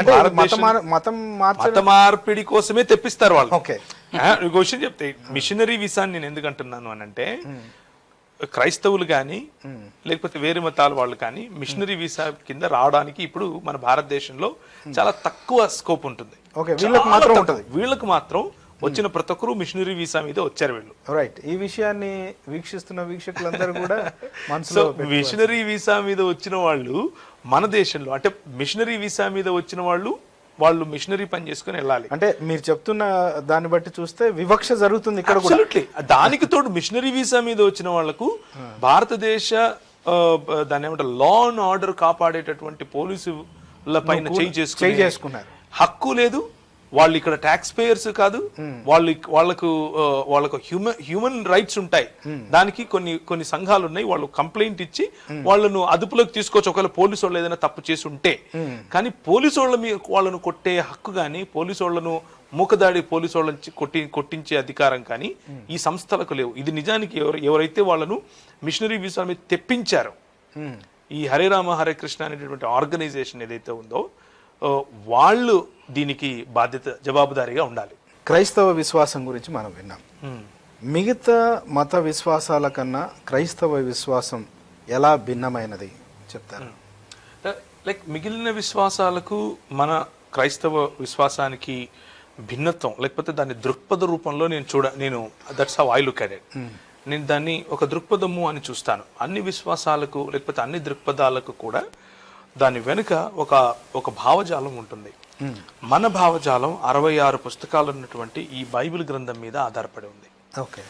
మత మార్పిడి కోసమే తెప్పిస్తారు వాళ్ళు. ఇంకో విషయం చెప్తే మిషనరీ వీసా నేను ఎందుకు అంటున్నాను అని అంటే క్రైస్తవులు కానీ లేకపోతే వేరే మతాల వాళ్ళు కానీ మిషనరీ వీసా కింద రావడానికి ఇప్పుడు మన భారతదేశంలో చాలా తక్కువ స్కోప్ ఉంటుంది. వీళ్ళకి మాత్రం వచ్చిన ప్రతి ఒక్కరు మిషనరీ వీసా మీద వచ్చారు వీళ్ళు. రైట్. ఈ విషయాన్ని వీక్షిస్తున్న వీక్షకులందరూ కూడా మిషనరీ వీసా మీద వచ్చిన వాళ్ళు మన దేశంలో, అంటే మిషనరీ వీసా మీద వచ్చిన వాళ్ళు మిషనరీ పని చేసుకుని వెళ్ళాలి. అంటే మీరు చెప్తున్న దాన్ని బట్టి చూస్తే వివక్ష జరుగుతుంది ఇక్కడ కూడా. దానికి తోడు మిషనరీ వీసా మీద వచ్చిన వాళ్లకు భారతదేశ దాన్ని ఏమంటారు లా అండ్ ఆర్డర్ కాపాడేటటువంటి పోలీసుల పైన చేయి చేసుకున్నారు హక్కు లేదు. వాళ్ళు ఇక్కడ ట్యాక్స్ పేయర్స్ కాదు, వాళ్ళకు హ్యూమన్ రైట్స్ ఉంటాయి. దానికి కొన్ని సంఘాలు ఉన్నాయి, వాళ్ళు కంప్లైంట్ ఇచ్చి వాళ్ళను అదుపులోకి తీసుకోవచ్చు ఒకవేళ పోలీసు వాళ్ళు ఏదైనా తప్పు చేసి ఉంటే. కానీ పోలీసు వాళ్ళను కొట్టే హక్కు కానీ పోలీసు వాళ్ళను మూకదాడి పోలీసు వాళ్ళని కొట్టించే అధికారం కానీ ఈ సంస్థలకు లేవు. ఇది నిజానికి ఎవరైతే వాళ్ళను మిషనరీ వీసా మీద తెప్పించారో ఈ హరే రామ హరే కృష్ణ అనేటటువంటి ఆర్గనైజేషన్ ఏదైతే ఉందో వాళ్ళు దీనికి జవాబుదారీగా ఉండాలి. క్రైస్తవ విశ్వాసం గురించి మనం విన్నాం. మిగతా మత విశ్వాసాల కన్నా క్రైస్తవ విశ్వాసం ఎలా భిన్నమైనది చెప్తారు? లైక్ మిగిలిన విశ్వాసాలకు మన క్రైస్తవ విశ్వాసానికి భిన్నత్వం, లేకపోతే దాని దృక్పథ రూపంలో నేను that's how I look at it. నేను దాన్ని ఒక దృక్పథము అని చూస్తాను. అన్ని విశ్వాసాలకు లేకపోతే అన్ని దృక్పథాలకు కూడా దాని వెనుక ఒక భావజాలం ఉంటుంది. మన భావజాలం 66 పుస్తకాలు ఉన్నటువంటి ఈ బైబిల్ గ్రంథం మీద ఆధారపడి ఉంది. ఓకే.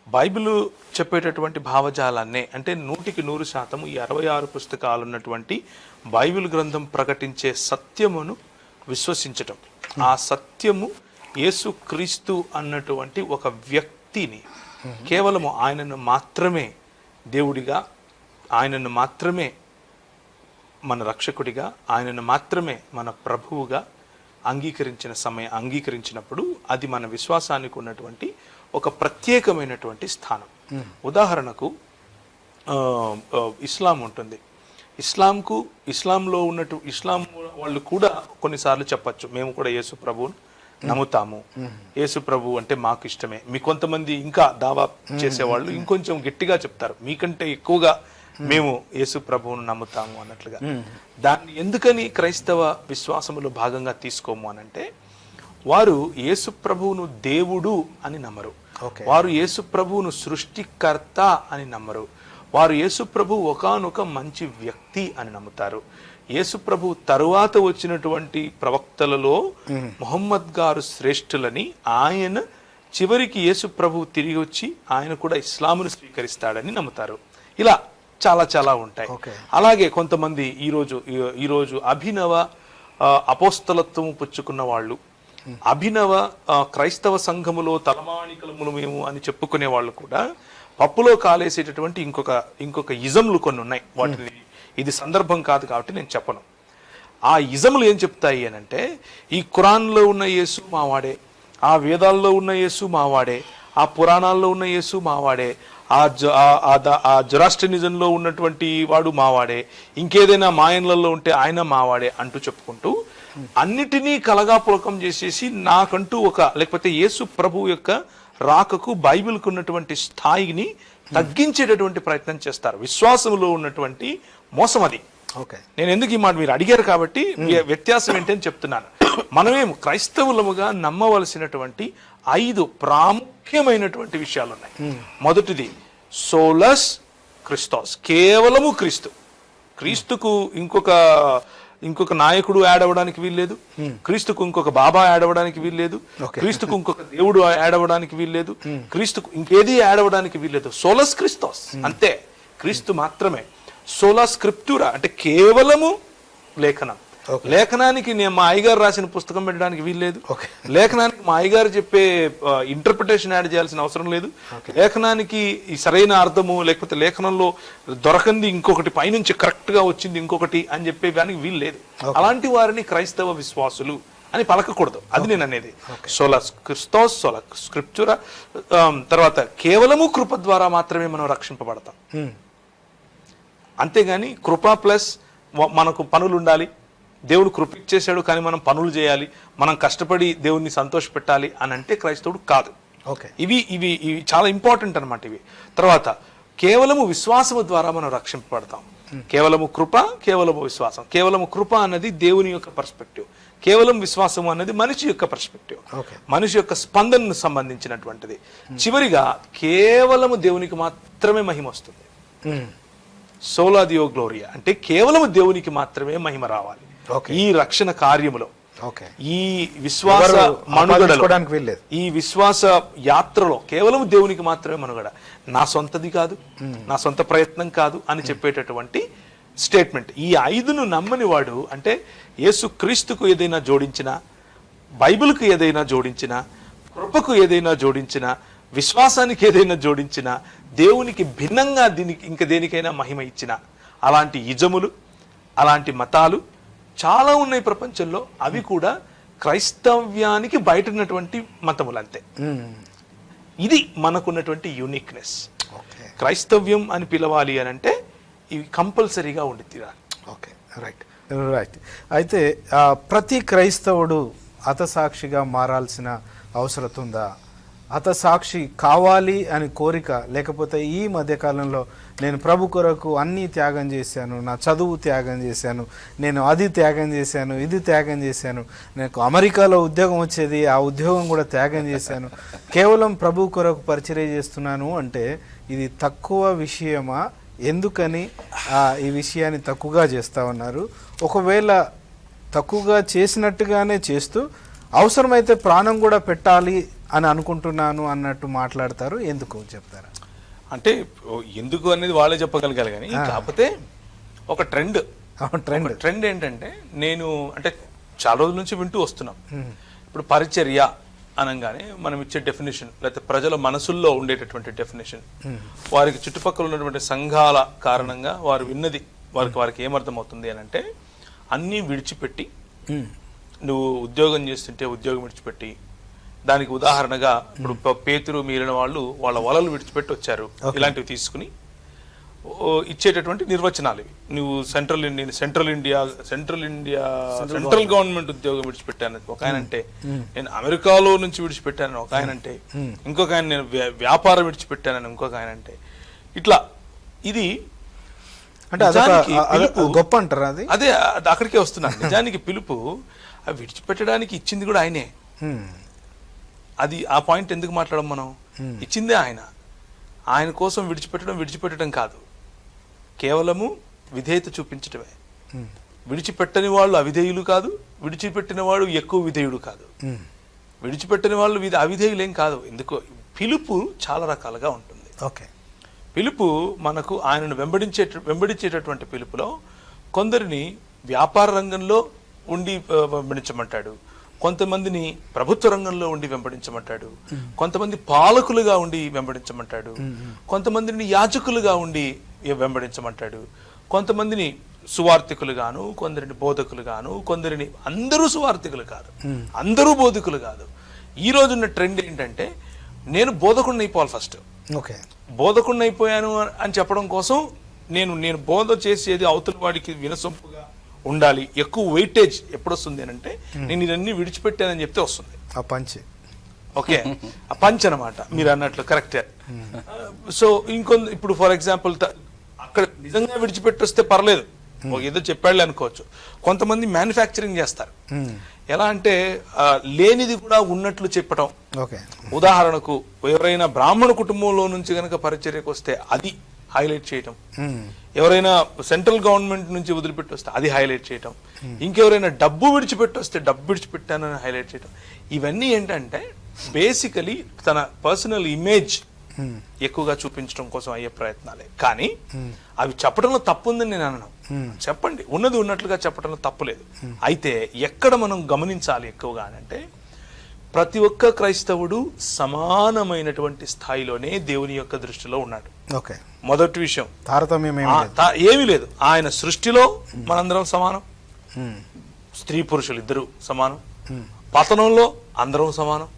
బైబిల్ చెప్పేటటువంటి భావజాలాన్నే, అంటే 100% ఈ 66 పుస్తకాలు ఉన్నటువంటి బైబిల్ గ్రంథం ప్రకటించే సత్యమును విశ్వసించటం. ఆ సత్యము యేసుక్రీస్తు అన్నటువంటి ఒక వ్యక్తిని, కేవలము ఆయనను మాత్రమే దేవుడిగా, ఆయనను మాత్రమే మన రక్షకుడిగా, ఆయనను మాత్రమే మన ప్రభువుగా అంగీకరించినప్పుడు అది మన విశ్వాసానికి ఉన్నటువంటి ఒక ప్రత్యేకమైనటువంటి స్థానం. ఉదాహరణకు ఇస్లాం ఉంటుంది. ఇస్లాంలో ఇస్లాం వాళ్ళు కూడా కొన్నిసార్లు చెప్పచ్చు, మేము కూడా యేసు ప్రభువును నమ్ముతాము, యేసు ప్రభు అంటే మాకు ఇష్టమే. మీ కొంతమంది ఇంకా దావా చేసేవాళ్ళు ఇంకొంచెం గట్టిగా చెప్తారు, మీకంటే ఎక్కువగా మేము యేసు ప్రభువును నమ్ముతాము అన్నట్లుగా. దాన్ని ఎందుకని క్రైస్తవ విశ్వాసములో భాగంగా తీసుకోము అనంటే, వారు యేసు ప్రభువును దేవుడు అని నమ్మరు, వారు యేసు ప్రభువును సృష్టికర్త అని నమ్మరు, వారు యేసు ప్రభు ఒకానొక మంచి వ్యక్తి అని నమ్ముతారు. యేసు ప్రభు తరువాత వచ్చినటువంటి ప్రవక్తలలో ముహమ్మద్ గారు శ్రేష్ఠులని, ఆయన చివరికి యేసు ప్రభు తిరిగి వచ్చి ఆయన కూడా ఇస్లామును స్వీకరిస్తాడని నమ్ముతారు. ఇలా చాలా చాలా ఉంటాయి. అలాగే కొంతమంది ఈరోజు అభినవ అపోస్తలత్వము పుచ్చుకున్న వాళ్ళు, అభినవ క్రైస్తవ సంఘములో తలమానికలములు మేము అని చెప్పుకునే వాళ్ళు కూడా పప్పులో కాలేసేటటువంటి ఇంకొక ఇజంలు కొన్ని ఉన్నాయి. వాటిని ఇది సందర్భం కాదు కాబట్టి నేను చెప్పను. ఆ ఇజములు ఏం చెప్తాయి అని అంటే, ఈ ఖురాన్లో ఉన్న యేసు మావాడే, ఆ వేదాల్లో ఉన్న యేసు మావాడే, ఆ పురాణాల్లో ఉన్న యేసు మావాడే, ఆ జొరాస్ట్రియనిజంలో ఉన్నటువంటి వాడు మావాడే, ఇంకేదైనా మాయన్లలో ఉంటే ఆయన మావాడే అంటూ చెప్పుకుంటూ అన్నిటినీ కలగాపులకం చేసేసి నాకంటూ లేకపోతే యేసు ప్రభు యొక్క రాకకు బైబిల్కు ఉన్నటువంటి స్థాయిని తగ్గించేటటువంటి ప్రయత్నం చేస్తారు. విశ్వాసంలో ఉన్నటువంటి మోసం అది. నేను ఎందుకు ఈ మాట మీరు అడిగారు కాబట్టి వ్యత్యాసం ఏంటని చెప్తున్నాను. మనమేం క్రైస్తవులముగా నమ్మవలసినటువంటి 5 ప్రాముఖ్యమైనటువంటి విషయాలు ఉన్నాయి. మొదటిది సోలస్ క్రిస్టోస్, కేవలము క్రీస్తుకు ఇంకొక నాయకుడు యాడ్ అవ్వడానికి వీల్లేదు, క్రీస్తుకు ఇంకొక బాబా యాడ్ అవ్వడానికి వీల్లేదు, క్రీస్తుకు ఇంకొక దేవుడు యాడ్ అవ్వడానికి వీల్లేదు, క్రీస్తుకు ఇంకేది యాడ్ అవ్వడానికి వీల్లేదు. సోలస్ క్రిస్టోస్ అంతే, క్రీస్తు మాత్రమే. సోలా స్క్రిప్టూరా అంటే కేవలము లేఖనం. లేఖనానికి నేను మా అయ్యగారు రాసిన పుస్తకం పెట్టడానికి వీల్లేదు, లేఖనానికి మా అయ్యగారు చెప్పే ఇంటర్ప్రిటేషన్ యాడ్ చేయాల్సిన అవసరం లేదు, లేఖనానికి ఈ సరైన అర్థము లేకపోతే లేఖనంలో దొరకంది ఇంకొకటి పైనుంచి కరెక్ట్ గా వచ్చింది ఇంకొకటి అని చెప్పేదానికి వీలు లేదు. అలాంటి వారిని క్రైస్తవ విశ్వాసులు అని పలకకూడదు. అది నేను అనేది. సోలా క్రిస్టోస్, సోలా స్క్రిప్చురా, తర్వాత కేవలము కృప ద్వారా మాత్రమే మనం రక్షింపబడతాం. అంతేగాని కృప ప్లస్ మనకు పనులు ఉండాలి, దేవుడు కృప ఇచ్చేసాడు కానీ మనం పనులు చేయాలి, మనం కష్టపడి దేవుణ్ణి సంతోష పెట్టాలి అని అంటే క్రైస్తవుడు కాదు. ఇవి చాలా ఇంపార్టెంట్ అనమాట. ఇవి తర్వాత కేవలము విశ్వాసము ద్వారా మనం రక్షింపబడతాం. కేవలము కృప, కేవలము విశ్వాసం. కేవలము కృప అన్నది దేవుని యొక్క పర్స్పెక్టివ్, కేవలం విశ్వాసము అన్నది మనిషి యొక్క పర్స్పెక్టివ్, మనిషి యొక్క స్పందనకు సంబంధించినటువంటిది. చివరిగా కేవలము దేవునికి మాత్రమే మహిమ వస్తుంది. సోలా దియో గ్లోరియా అంటే కేవలము దేవునికి మాత్రమే మహిమ రావాలి ఈ రక్షణ కార్యములో, ఈ విశ్వాస మనుగడలో, ఈ విశ్వాస యాత్రలో కేవలం దేవునికి మాత్రమే మనుగడ. నా సొంతది కాదు, నా సొంత ప్రయత్నం కాదు అని చెప్పేటటువంటి స్టేట్మెంట్. ఈ 5ను నమ్మని వాడు అంటే యేసు క్రీస్తుకు ఏదైనా జోడించినా, బైబిల్కు ఏదైనా జోడించినా, కృపకు ఏదైనా జోడించినా, విశ్వాసానికి ఏదైనా జోడించినా, దేవునికి భిన్నంగా ఇంక దేనికైనా మహిమ ఇచ్చిన అలాంటి ఇజములు, అలాంటి మతాలు చాలా ఉన్నాయి ప్రపంచంలో. అవి కూడా క్రైస్తవ్యానికి బయట ఉన్నటువంటి మతములు అంతే. ఇది మనకున్నటువంటి యూనిక్నెస్. క్రైస్తవ్యం అని పిలవాలి అని అంటే ఇవి కంపల్సరీగా ఉండి తీరాలి. Okay, right. రైట్. అయితే ప్రతి క్రైస్తవుడు హతసాక్షిగా మారాల్సిన అవసరం ఉందా? హతసాక్షి కావాలి అని కోరిక, లేకపోతే ఈ మధ్యకాలంలో నేను ప్రభు కొరకు అన్నీ త్యాగం చేశాను, నా చదువు త్యాగం చేశాను, నేను అది త్యాగం చేశాను, ఇది త్యాగం చేశాను, నాకు అమెరికాలో ఉద్యోగం వచ్చేది, ఆ ఉద్యోగం కూడా త్యాగం చేశాను, కేవలం ప్రభు కొరకు పరిచర్య చేస్తున్నాను అంటే ఇది తక్కువ విషయమా? ఎందుకని ఈ విషయాన్ని తక్కువగా చేస్తా ఉన్నారు? ఒకవేళ తక్కువగా చేసినట్టుగానే చేస్తూ అవసరమైతే ప్రాణం కూడా పెట్టాలి అని అనుకుంటున్నాను అన్నట్టు మాట్లాడతారు, ఎందుకు చెప్తారా? అంటే ఎందుకు అనేది వాళ్ళే చెప్పగలగాలి, కానీ కాకపోతే ఒక ట్రెండ్ ఏంటంటే, నేను అంటే చాలా రోజుల నుంచి వింటూ వస్తున్నాం. ఇప్పుడు పరిచర్య అనగానే మనం ఇచ్చే డెఫినేషన్, లేకపోతే ప్రజల మనసుల్లో ఉండేటటువంటి డెఫినేషన్, వారికి చుట్టుపక్కల ఉన్నటువంటి సంఘాల కారణంగా వారు విన్నది వారికి ఏమర్థమవుతుంది అని అంటే, అన్నీ విడిచిపెట్టి, నువ్వు ఉద్యోగం చేస్తుంటే ఉద్యోగం విడిచిపెట్టి, దానికి ఉదాహరణగా ఇప్పుడు పేతురు మిగిలిన వాళ్ళు వాళ్ళ వలలు విడిచిపెట్టి వచ్చారు, ఇలాంటివి తీసుకుని ఇచ్చేటటువంటి నిర్వచనాలు ఇవి. నువ్వు సెంట్రల్ గవర్నమెంట్ ఉద్యోగం విడిచిపెట్టాను ఒక ఆయన అంటే, నేను అమెరికాలో నుంచి విడిచిపెట్టాను ఒక ఆయన అంటే, ఇంకొక ఆయన నేను వ్యాపారం విడిచిపెట్టానని ఇంకొక ఆయన అంటే, ఇట్లా ఇది అంటే గొప్ప అంటారు. అది అదే అక్కడికే వస్తున్నాను. నిజానికి పిలుపు విడిచిపెట్టడానికి ఇచ్చింది కూడా ఆయనే. అది ఆ పాయింట్ ఎందుకు మాట్లాడడం, మనం ఇచ్చిందే ఆయన కోసం విడిచిపెట్టడం కాదు, కేవలము విధేయత చూపించటమే. విడిచిపెట్టని వాళ్ళు అవిధేయులు కాదు, విడిచిపెట్టిన వాడు ఎక్కువ విధేయుడు కాదు. విడిచిపెట్టని వాళ్ళు అవిధేయులేం కాదు. ఎందుకో పిలుపు చాలా రకాలుగా ఉంటుంది. ఓకే, పిలుపు మనకు ఆయనను వెంబడించేటటువంటి పిలుపులో కొందరిని వ్యాపార రంగంలో ఉండి వెంబడించమంటాడు, కొంతమందిని ప్రభుత్వ రంగంలో ఉండి వెంబడించమంటాడు, కొంతమంది పాలకులుగా ఉండి వెంబడించమంటాడు, కొంతమందిని యాజకులుగా ఉండి వెంబడించమంటాడు, కొంతమందిని సువార్థికులుగాను, కొందరిని బోధకులుగాను, కొందరిని అందరూ సువార్థికులు కాదు, అందరూ బోధకులు కాదు. ఈ రోజున్న ట్రెండ్ ఏంటంటే, నేను బోధకుడిని అయిపోవాలి ఫస్ట్. ఓకే, బోధకుడిని అయిపోయాను అని చెప్పడం కోసం నేను బోధ చేసేది అవతల వాడికి వినసొంపుగా ఉండాలి. ఎక్కువ వెయిటేజ్ ఎప్పుడు వస్తుంది అని అంటే, నేను ఇవన్నీ విడిచిపెట్టానని చెప్తే వస్తుంది ఆ పంచ్. ఓకే, ఆ పంచ్ అనమాట, మీరు అన్నట్లు కరెక్టే. సో ఇప్పుడు ఫర్ ఎగ్జాంపుల్ అక్కడ నిజంగా విడిచిపెట్టి వస్తే పర్లేదు, ఏదో చెప్పాడులే అనుకోవచ్చు. కొంతమంది మ్యానుఫ్యాక్చరింగ్ చేస్తారు. ఎలా అంటే లేనిది కూడా ఉన్నట్లు చెప్పటం. ఉదాహరణకు ఎవరైనా బ్రాహ్మణ కుటుంబంలో నుంచి కనుక పరిచర్యకు వస్తే అది హైలైట్ చేయటం, ఎవరైనా సెంట్రల్ గవర్నమెంట్ నుంచి వదిలిపెట్టి వస్తే అది హైలైట్ చేయటం, ఇంకెవరైనా డబ్బు విడిచిపెట్టి వస్తే డబ్బు విడిచిపెట్టానని హైలైట్ చేయటం. ఇవన్నీ ఏంటంటే బేసికలీ తన పర్సనల్ ఇమేజ్ ఎక్కువగా చూపించడం కోసం అయ్యే ప్రయత్నాలే. కానీ అవి చెప్పడంలో తప్పు ఉందని నేను అనను. చెప్పండి, ఉన్నది ఉన్నట్లుగా చెప్పడంలో తప్పు లేదు. అయితే ఎక్కడ మనం గమనించాలి ఎక్కువగా అంటే, ప్రతి ఒక్క క్రైస్తవుడు సమానమైనటువంటి స్థాయిలోనే దేవుని యొక్క దృష్టిలో ఉన్నాడు. ఓకే, మొదటి విషయం తారతమ్యం ఏమీ లేదు. ఆయన సృష్టిలో మనందరం సమానం, స్త్రీ పురుషులు ఇద్దరు సమానం, పతనంలో అందరం సమానం,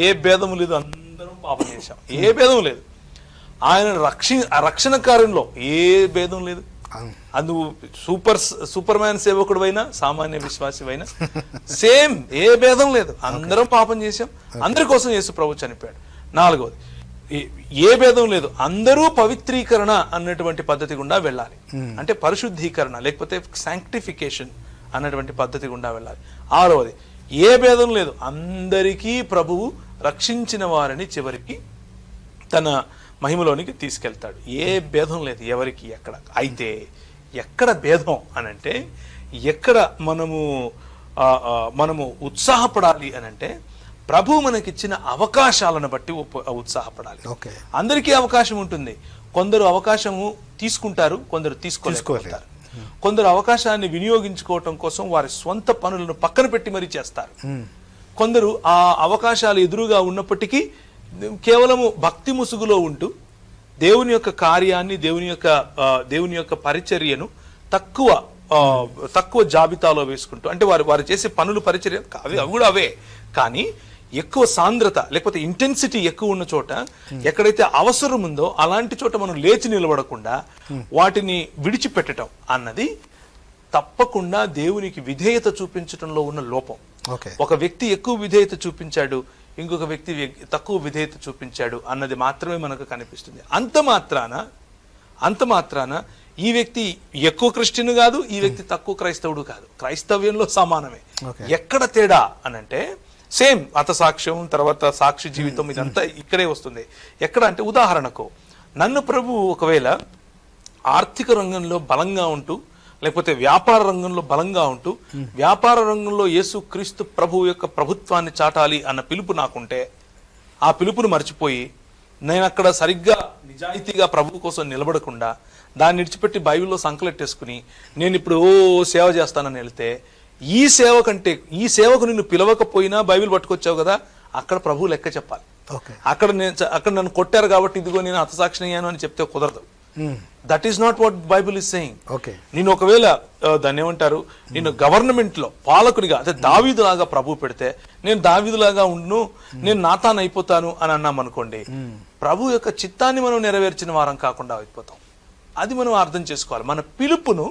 ఏ భేదము లేదు, అందరం పాపం చేశాం, ఏ భేదం లేదు. ఆయన రక్షణ కార్యంలో ఏ భేదం లేదు. అందుకు సూపర్ మ్యాన్ సేవకుడు అయినా సామాన్య విశ్వాసి అయినా సేమ్, ఏ భేదం లేదు. అందరం పాపం చేశాం, అందరి కోసం యేసు ప్రభు చనిపోయాడు. నాలుగవది, ఏ భేదం లేదు, అందరూ పవిత్రీకరణ అన్నటువంటి పద్ధతి గుండా వెళ్ళాలి. అంటే పరిశుద్ధీకరణ లేకపోతే శాంక్టిఫికేషన్ అన్నటువంటి పద్ధతి గుండా వెళ్ళాలి. ఆరవది, ఏ భేదం లేదు, అందరికీ ప్రభువు రక్షించిన వారిని చివరికి తన మహిమలోనికి తీసుకెళ్తాడు. ఏ భేదం లేదు ఎవరికి ఎక్కడ. అయితే ఎక్కడ భేదం అనంటే, ఎక్కడ మనము ఉత్సాహపడాలి అనంటే, ప్రభు మనకిచ్చిన అవకాశాలను బట్టి ఉత్సాహపడాలి. అందరికీ అవకాశం ఉంటుంది. కొందరు అవకాశము తీసుకుంటారు, కొందరు తీసుకోలేకపోతారు. కొందరు అవకాశాన్ని వినియోగించుకోవటం కోసం వారి స్వంత పనులను పక్కన పెట్టి మరీ చేస్తారు. కొందరు ఆ అవకాశాలు ఎదురుగా ఉన్నప్పటికీ కేవలము భక్తి ముసుగులో ఉంటూ దేవుని యొక్క కార్యాన్ని, దేవుని యొక్క పరిచర్యను తక్కువ జాబితాలో వేసుకుంటూ, అంటే వారు చేసే పనులు పరిచర్య అవి కూడా అవే, కానీ ఎక్కువ సాంద్రత లేకపోతే ఇంటెన్సిటీ ఎక్కువ ఉన్న చోట, ఎక్కడైతే అవసరం ఉందో అలాంటి చోట మనం లేచి నిలబడకుండా వాటిని విడిచిపెట్టడం అన్నది తప్పకుండా దేవునికి విధేయత చూపించడంలో ఉన్న లోపం. ఓకే, ఒక వ్యక్తి ఎక్కువ విధేయత చూపించాడు, ఇంకొక వ్యక్తి తక్కువ విధేయత చూపించాడు అన్నది మాత్రమే మనకు కనిపిస్తుంది. అంత మాత్రాన ఈ వ్యక్తి ఎక్కువ క్రిస్టియన్ కాదు, ఈ వ్యక్తి తక్కువ క్రైస్తవుడు కాదు, క్రైస్తవ్యంలో సమానమే. ఎక్కడ తేడా అనంటే సేమ్ హతసాక్ష్యం, తర్వాత సాక్షి జీవితం, ఇదంతా ఇక్కడే వస్తుంది. ఎక్కడ అంటే ఉదాహరణకు నన్ను ప్రభు ఒకవేళ ఆర్థిక రంగంలో బలంగా ఉంటూ, లేకపోతే వ్యాపార రంగంలో బలంగా ఉంటూ, వ్యాపార రంగంలో యేసుక్రీస్తు ప్రభు యొక్క ప్రభుత్వాన్ని చాటాలి అన్న పిలుపు నాకుంటే, ఆ పిలుపును మర్చిపోయి నేను అక్కడ సరిగ్గా నిజాయితీగా ప్రభు కోసం నిలబడకుండా దాన్ని విడిచిపెట్టి బైబిల్లో సంకలెట్టేసుకుని నేను ఇప్పుడు సేవ చేస్తానని వెళ్తే, ఈ సేవ కంటే ఈ సేవకు నిన్ను పిలవకపోయినా బైబిల్ పట్టుకొచ్చావు కదా, అక్కడ ప్రభు లెక్క చెప్పాలి. అక్కడ నన్ను కొట్టారు కాబట్టి ఇదిగో నేను హతసాక్షి అయ్యాను అని చెప్తే కుదరదు. That is not what Bible is saying. నేను ఒకవేళ దాన్ని ఏమంటారు, నేను గవర్నమెంట్ లో పాలకుడిగా అదే దావీదులాగా ప్రభు పెడితే నేను దావీదులాగా ఉండును, నేను నాతాన్ అయిపోతాను అని అన్నాం అనుకోండి, ప్రభు యొక్క చిత్తాన్ని మనం నెరవేర్చిన వారం కాకుండా అయిపోతాం. అది మనం అర్థం చేసుకోవాలి. మన పిలుపును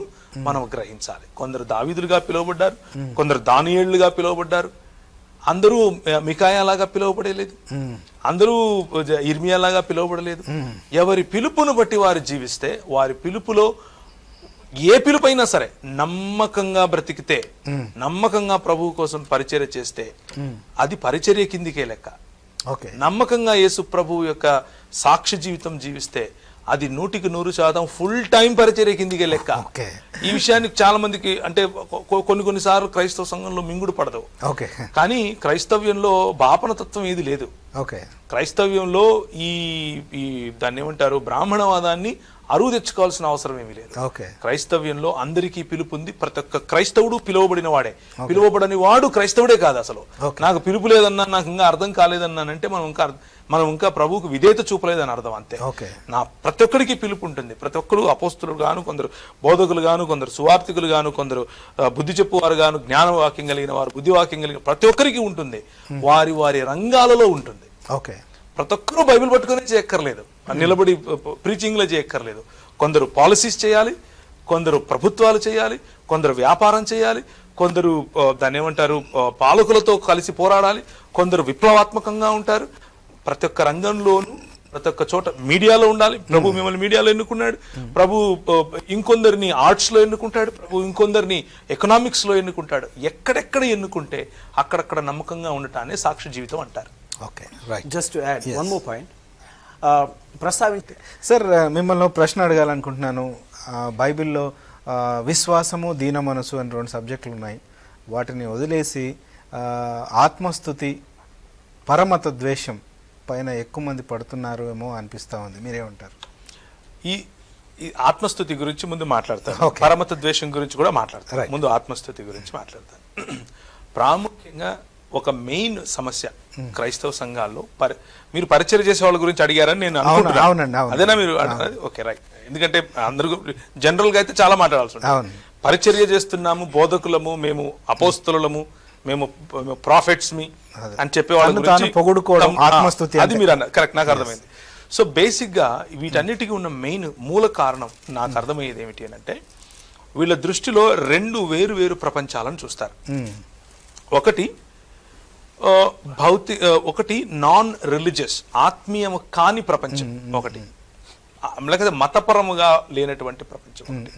మనం గ్రహించాలి. కొందరు దావీదులుగా పిలువబడ్డారు, కొందరు దానియేలుగా పిలువబడ్డారు. అందరూ మికాయాలాగా పిలువబడలేదు, అందరూ ఇర్మియాలాగా పిలువబడలేదు. ఎవరి పిలుపును బట్టి వారు జీవిస్తే, వారి పిలుపులో ఏ పిలుపైనా సరే నమ్మకంగా బ్రతికితే, నమ్మకంగా ప్రభువు కోసం పరిచర్య చేస్తే అది పరిచర్య కిందికే లెక్క. నమ్మకంగా యేసు ప్రభువు యొక్క సాక్షి జీవితం జీవిస్తే అది 100% ఫుల్ టైం పరిచర్య కిందికే లెక్క. ఈ విషయానికి చాలా మందికి అంటే కొన్నిసార్లు క్రైస్తవ సంఘంలో మింగుడు పడదు. కానీ క్రైస్తవ్యంలో బాపన తత్వం ఏది లేదు. క్రైస్తవ్యంలో ఈ దాన్ని ఏమంటారు, బ్రాహ్మణవాదాన్ని అరువు తెచ్చుకోవాల్సిన అవసరం ఏమీ లేదు. క్రైస్తవ్యంలో అందరికీ పిలుపు ఉంది. ప్రతి ఒక్క క్రైస్తవుడు పిలువబడిన వాడే. పిలువబడని వాడు క్రైస్తవుడే కాదు. అసలు నాకు పిలుపు లేదన్నా, నాకు ఇంకా అర్థం కాలేదన్నానంటే మనం ఇంకా ప్రభువుకు విధేయత చూపలేదని అర్థం, అంతే. ప్రతి ఒక్కరికి పిలుపు ఉంటుంది. ప్రతి ఒక్కరు అపోస్తులు గాను, కొందరు బోధకులు గాను, కొందరు సువార్థికులు గాను, కొందరు బుద్ధి చెప్పువారు గాను, జ్ఞానవాక్యం కలిగిన వారు, బుద్ధివాక్యం కలిగిన ప్రతి ఒక్కరికి ఉంటుంది. వారి వారి రంగాలలో ఉంటుంది. ప్రతి ఒక్కరూ బైబిల్ పట్టుకునే చేయక్కర్లేదు, నిలబడి ప్రీచింగ్లో చేయక్కర్లేదు. కొందరు పాలసీస్ చేయాలి, కొందరు ప్రభుత్వాలు చేయాలి, కొందరు వ్యాపారం చేయాలి, కొందరు దాన్ని ఏమంటారు పాలకులతో కలిసి పోరాడాలి, కొందరు విప్లవాత్మకంగా ఉంటారు. ప్రతి ఒక్క రంగంలోనూ ప్రతి ఒక్క చోట మీడియాలో ఉండాలి. ప్రభు మిమ్మల్ని మీడియాలో ఎన్నుకున్నాడు. ప్రభు ఇంకొందరిని ఆర్ట్స్ లో ఎన్నుకుంటాడు. ప్రభు ఇంకొందరిని ఎకనామిక్స్ లో ఎన్నుకుంటాడు. ఎక్కడెక్కడ ఎన్నుకుంటే అక్కడక్కడ నమ్మకంగా ఉండటాన్ని సాక్షి జీవితం అంటారు. Just to add one more point ప్రస్తావించే సార్, మిమ్మల్ని ప్రశ్న అడగాలనుకుంటున్నాను. బైబిల్లో విశ్వాసము, దీన మనసు అని 2 సబ్జెక్టులు ఉన్నాయి. వాటిని వదిలేసి ఆత్మస్తుతి, పరమత ద్వేషం పైన ఎక్కువ మంది పడుతున్నారు ఏమో అనిపిస్తా ఉంది. మీరేమంటారు? ఈ ఆత్మస్తుతి గురించి ముందు మాట్లాడతాను, పరమత ద్వేషం గురించి కూడా మాట్లాడతాను. ముందు ఆత్మస్తుతి గురించి మాట్లాడతాను. ప్రాముఖ్యంగా ఒక మెయిన్ సమస్య క్రైస్తవ సంఘాల్లో, మీరు పరిచర్య చేసే వాళ్ళ గురించి అడిగారని నేను అనుకుంటున్నాను. అదేనా మీరు? Okay, right. ఎందుకంటే అందరూ జనరల్ గా అయితే చాలా మాట్లాడాల్సి ఉంటుంది. పరిచర్య చేస్తున్నాము, బోధకులము, మేము అపోస్తలులము, మేము ప్రాఫిట్స్ మీ అని చెప్పే వాళ్ళ గురించి అది మీరు అన్నారు. కరెక్ట్, నాకు అర్థమైంది. సో బేసిక్ గా వీటన్నిటికీ ఉన్న మెయిన్ మూల కారణం నాకు అర్థమయ్యేది ఏమిటి అంటే, వీళ్ళ దృష్టిలో 2 వేరు వేరు ప్రపంచాలను చూస్తారు. ఒకటి నాన్ రిలీజియస్, ఆత్మీయము కాని ప్రపంచం ఒకటి, లేకపోతే మతపరముగా లేనటువంటి ప్రపంచం ఒకటి.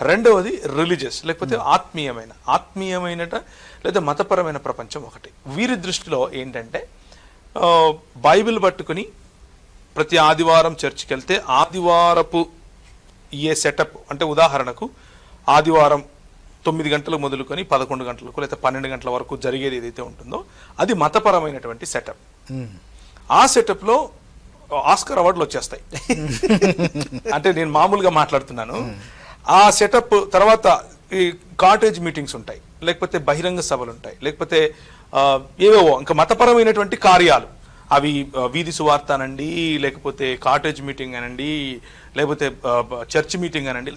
రెండవది రిలీజియస్, లేకపోతే ఆత్మీయమైన లేదా మతపరమైన ప్రపంచం ఒకటి. వీరి దృష్టిలో ఏంటంటే, బైబిల్ పట్టుకుని ప్రతి ఆదివారం చర్చికి వెళ్తే ఆదివారపు ఏ సెటప్ అంటే, ఉదాహరణకు ఆదివారం 9 గంటలకు మొదలుకొని 11 గంటలకు లేదా 12 గంటల వరకు జరిగేది ఏదైతే ఉంటుందో అది మతపరమైనటువంటి సెటప్. ఆ సెటప్ లో ఆస్కర్ అవార్డులు వచ్చేస్తాయి. అంటే నేను మామూలుగా మాట్లాడుతున్నాను. ఆ సెటప్ తర్వాత ఈ కాటేజ్ మీటింగ్స్ ఉంటాయి, లేకపోతే బహిరంగ సభలు ఉంటాయి, లేకపోతే ఏవేవో ఇంకా మతపరమైనటువంటి కార్యాలు, అవి వీధి సువార్త అనండి, లేకపోతే కాటేజ్ మీటింగ్ అనండి, లేకపోతే చర్చ్ మీటింగ్ అనండి,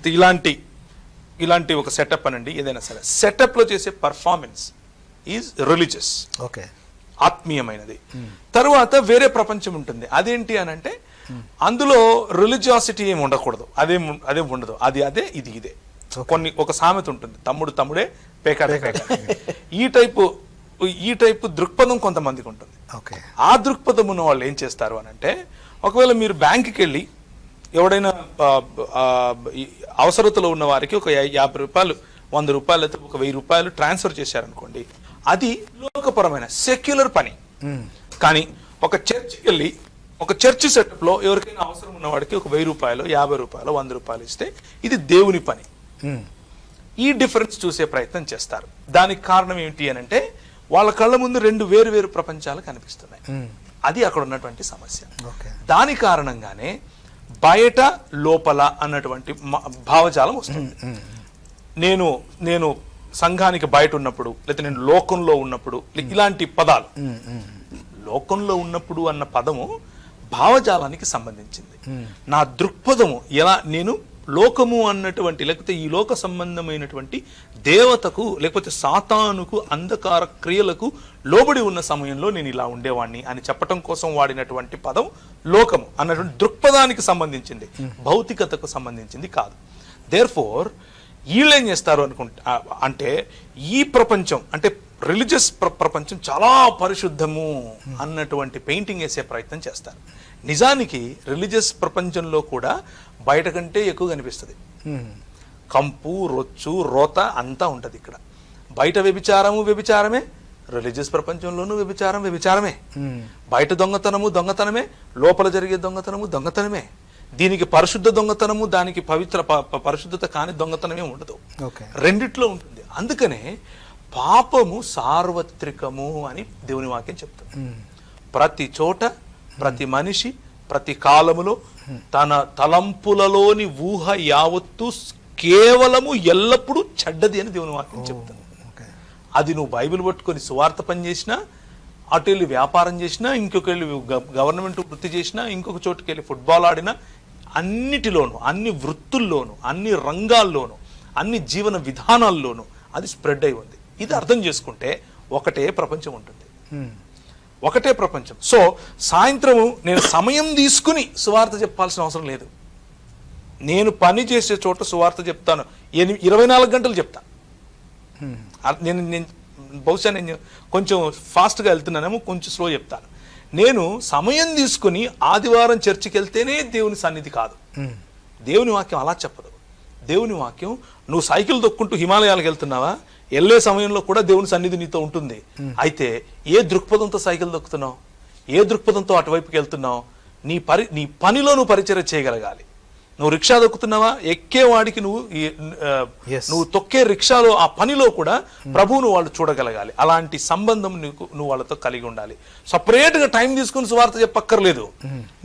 ఇలాంటి ఒక సెటప్ అనండి, ఏదైనా సరే సెటప్ లో చేసే పర్ఫార్మెన్స్ ఈజ్ రిలీజియస్, ఆత్మీయమైనది. తరువాత వేరే ప్రపంచం ఉంటుంది. అదేంటి అని అంటే, అందులో రిలీజియాసిటీ ఏమి ఉండకూడదు, అదేం ఉండదు, అది అదే ఇది ఇదే. ఒక సామెత ఉంటుంది, తమ్ముడు తమ్ముడే పేకాట ఈ టైపు దృక్పథం కొంతమందికి ఉంటుంది. ఆ దృక్పథం ఉన్న వాళ్ళు ఏం చేస్తారు అని అంటే, ఒకవేళ మీరు బ్యాంకుకి వెళ్ళి ఎవడైనా అవసరతలో ఉన్న వారికి ఒక 50 రూపాయలు 100 రూపాయలు అయితే ఒక 1000 రూపాయలు ట్రాన్స్ఫర్ చేశారనుకోండి, అది లోకపరమైన సెక్యులర్ పని. కానీ ఒక చర్చికి వెళ్ళి ఒక చర్చ్ సెటప్ లో ఎవరికైనా అవసరం ఉన్నవాడికి ఒక 1000 రూపాయలు 50 రూపాయలు 100 రూపాయలు ఇస్తే ఇది దేవుని పని. ఈ డిఫరెన్స్ చూసే ప్రయత్నం చేస్తారు. దానికి కారణం ఏంటి అని అంటే, వాళ్ళ కళ్ళ ముందు 2 వేరు ప్రపంచాలు కనిపిస్తున్నాయి. అది అక్కడ ఉన్నటువంటి సమస్య. దాని కారణంగానే బయట లోపల అన్నటువంటి భావజాలం వస్తుంది. నేను సంఘానికి బయట ఉన్నప్పుడు, లేకపోతే నేను లోకంలో ఉన్నప్పుడు, ఇలాంటి పదాలు. లోకంలో ఉన్నప్పుడు అన్న పదము భావజాలానికి సంబంధించింది. నా దృక్పథము ఎలా, నేను లోకము అన్నటువంటి లేకపోతే ఈ లోక సంబంధమైనటువంటి దేవతకు లేకపోతే సాతానుకు అంధకార క్రియలకు లోబడి ఉన్న సమయంలో నేను ఇలా ఉండేవాడిని అని చెప్పటం కోసం వాడినటువంటి పదం లోకము అన్నటువంటి దృక్పథానికి సంబంధించింది, భౌతికతకు సంబంధించింది కాదు. దేర్ఫోర్ వీళ్ళు ఏం చేస్తారు అంటే ఈ ప్రపంచం అంటే రిలీజియస్ ప్రపంచం చాలా పరిశుద్ధము అన్నటువంటి పెయింటింగ్ వేసే ప్రయత్నం చేస్తారు. నిజానికి రిలీజియస్ ప్రపంచంలో కూడా బయట కంటే ఎక్కువ కనిపిస్తుంది. కంపు, రొచ్చు, రోత అంతా ఉంటది ఇక్కడ. బయట వ్యభిచారమే, రిలీజియస్ ప్రపంచంలోనూ వ్యభిచారమే. బయట దొంగతనమే, లోపల జరిగే దొంగతనమే. దీనికి పరిశుద్ధ దొంగతనము, దానికి పరిశుద్ధత కాని దొంగతనమే ఉండదు, రెండిట్లో ఉంటుంది. అందుకనే పాపము సార్వత్రికము అని దేవుని వాక్యం చెప్తుంది. ప్రతి చోట, ప్రతి మనిషి, ప్రతి కాలములో తన తలంపులలోని ఊహ యావత్తు కేవలము ఎల్లప్పుడూ చెడ్డది అని దేవుని వాక్యం చెప్తుంది. అది నువ్వు బైబిల్ పట్టుకొని సువార్త పని చేసినా, అటు వెళ్ళి వ్యాపారం చేసినా, ఇంకొక వెళ్ళి గవర్నమెంట్ వృత్తి చేసినా, ఇంకొక చోటుకి వెళ్ళి ఫుట్బాల్ ఆడినా, అన్నిటిలోనూ, అన్ని వృత్తుల్లోనూ, అన్ని రంగాల్లోనూ, అన్ని జీవన విధానాల్లోనూ అది స్ప్రెడ్ అయి ఉంది. ఇది అర్థం చేసుకుంటే ఒకటే ప్రపంచం ఉంటుంది, ఒకటే ప్రపంచం. సో సాయంత్రము నేను సమయం తీసుకుని సువార్త చెప్పాల్సిన అవసరం లేదు. నేను పని చేసే చోట సువార్త చెప్తాను, 24 గంటలు చెప్తా. నేను బహుశా నేను కొంచెం ఫాస్ట్గా వెళ్తున్నానేమో, కొంచెం స్లో చెప్తాను. నేను సమయం తీసుకుని ఆదివారం చర్చికి వెళ్తేనే దేవుని సన్నిధి కాదు. దేవుని వాక్యం అలా చెప్పదు. దేవుని వాక్యం నువ్వు సైకిల్ తొక్కుంటూ హిమాలయాలకు వెళ్తున్నావా, వెళ్ళే సమయంలో కూడా దేవుని సన్నిధి నీతో ఉంటుంది. అయితే ఏ దృక్పథంతో సైకిల్ తొక్కుతున్నావు, ఏ దృక్పథంతో అటువైపుకి వెళ్తున్నావు, నీ పనిలో నువ్వు పరిచర్య చేయగలగాలి. నువ్వు రిక్షా తొక్కుతున్నావా, ఎక్కేవాడికి నువ్వు తొక్కే రిక్షాలో ఆ పనిలో కూడా ప్రభువును వాళ్ళు చూడగలగాలి. అలాంటి సంబంధం నువ్వు వాళ్ళతో కలిగి ఉండాలి. సపరేట్గా టైం తీసుకుని సువార్త చెప్పక్కర్లేదు.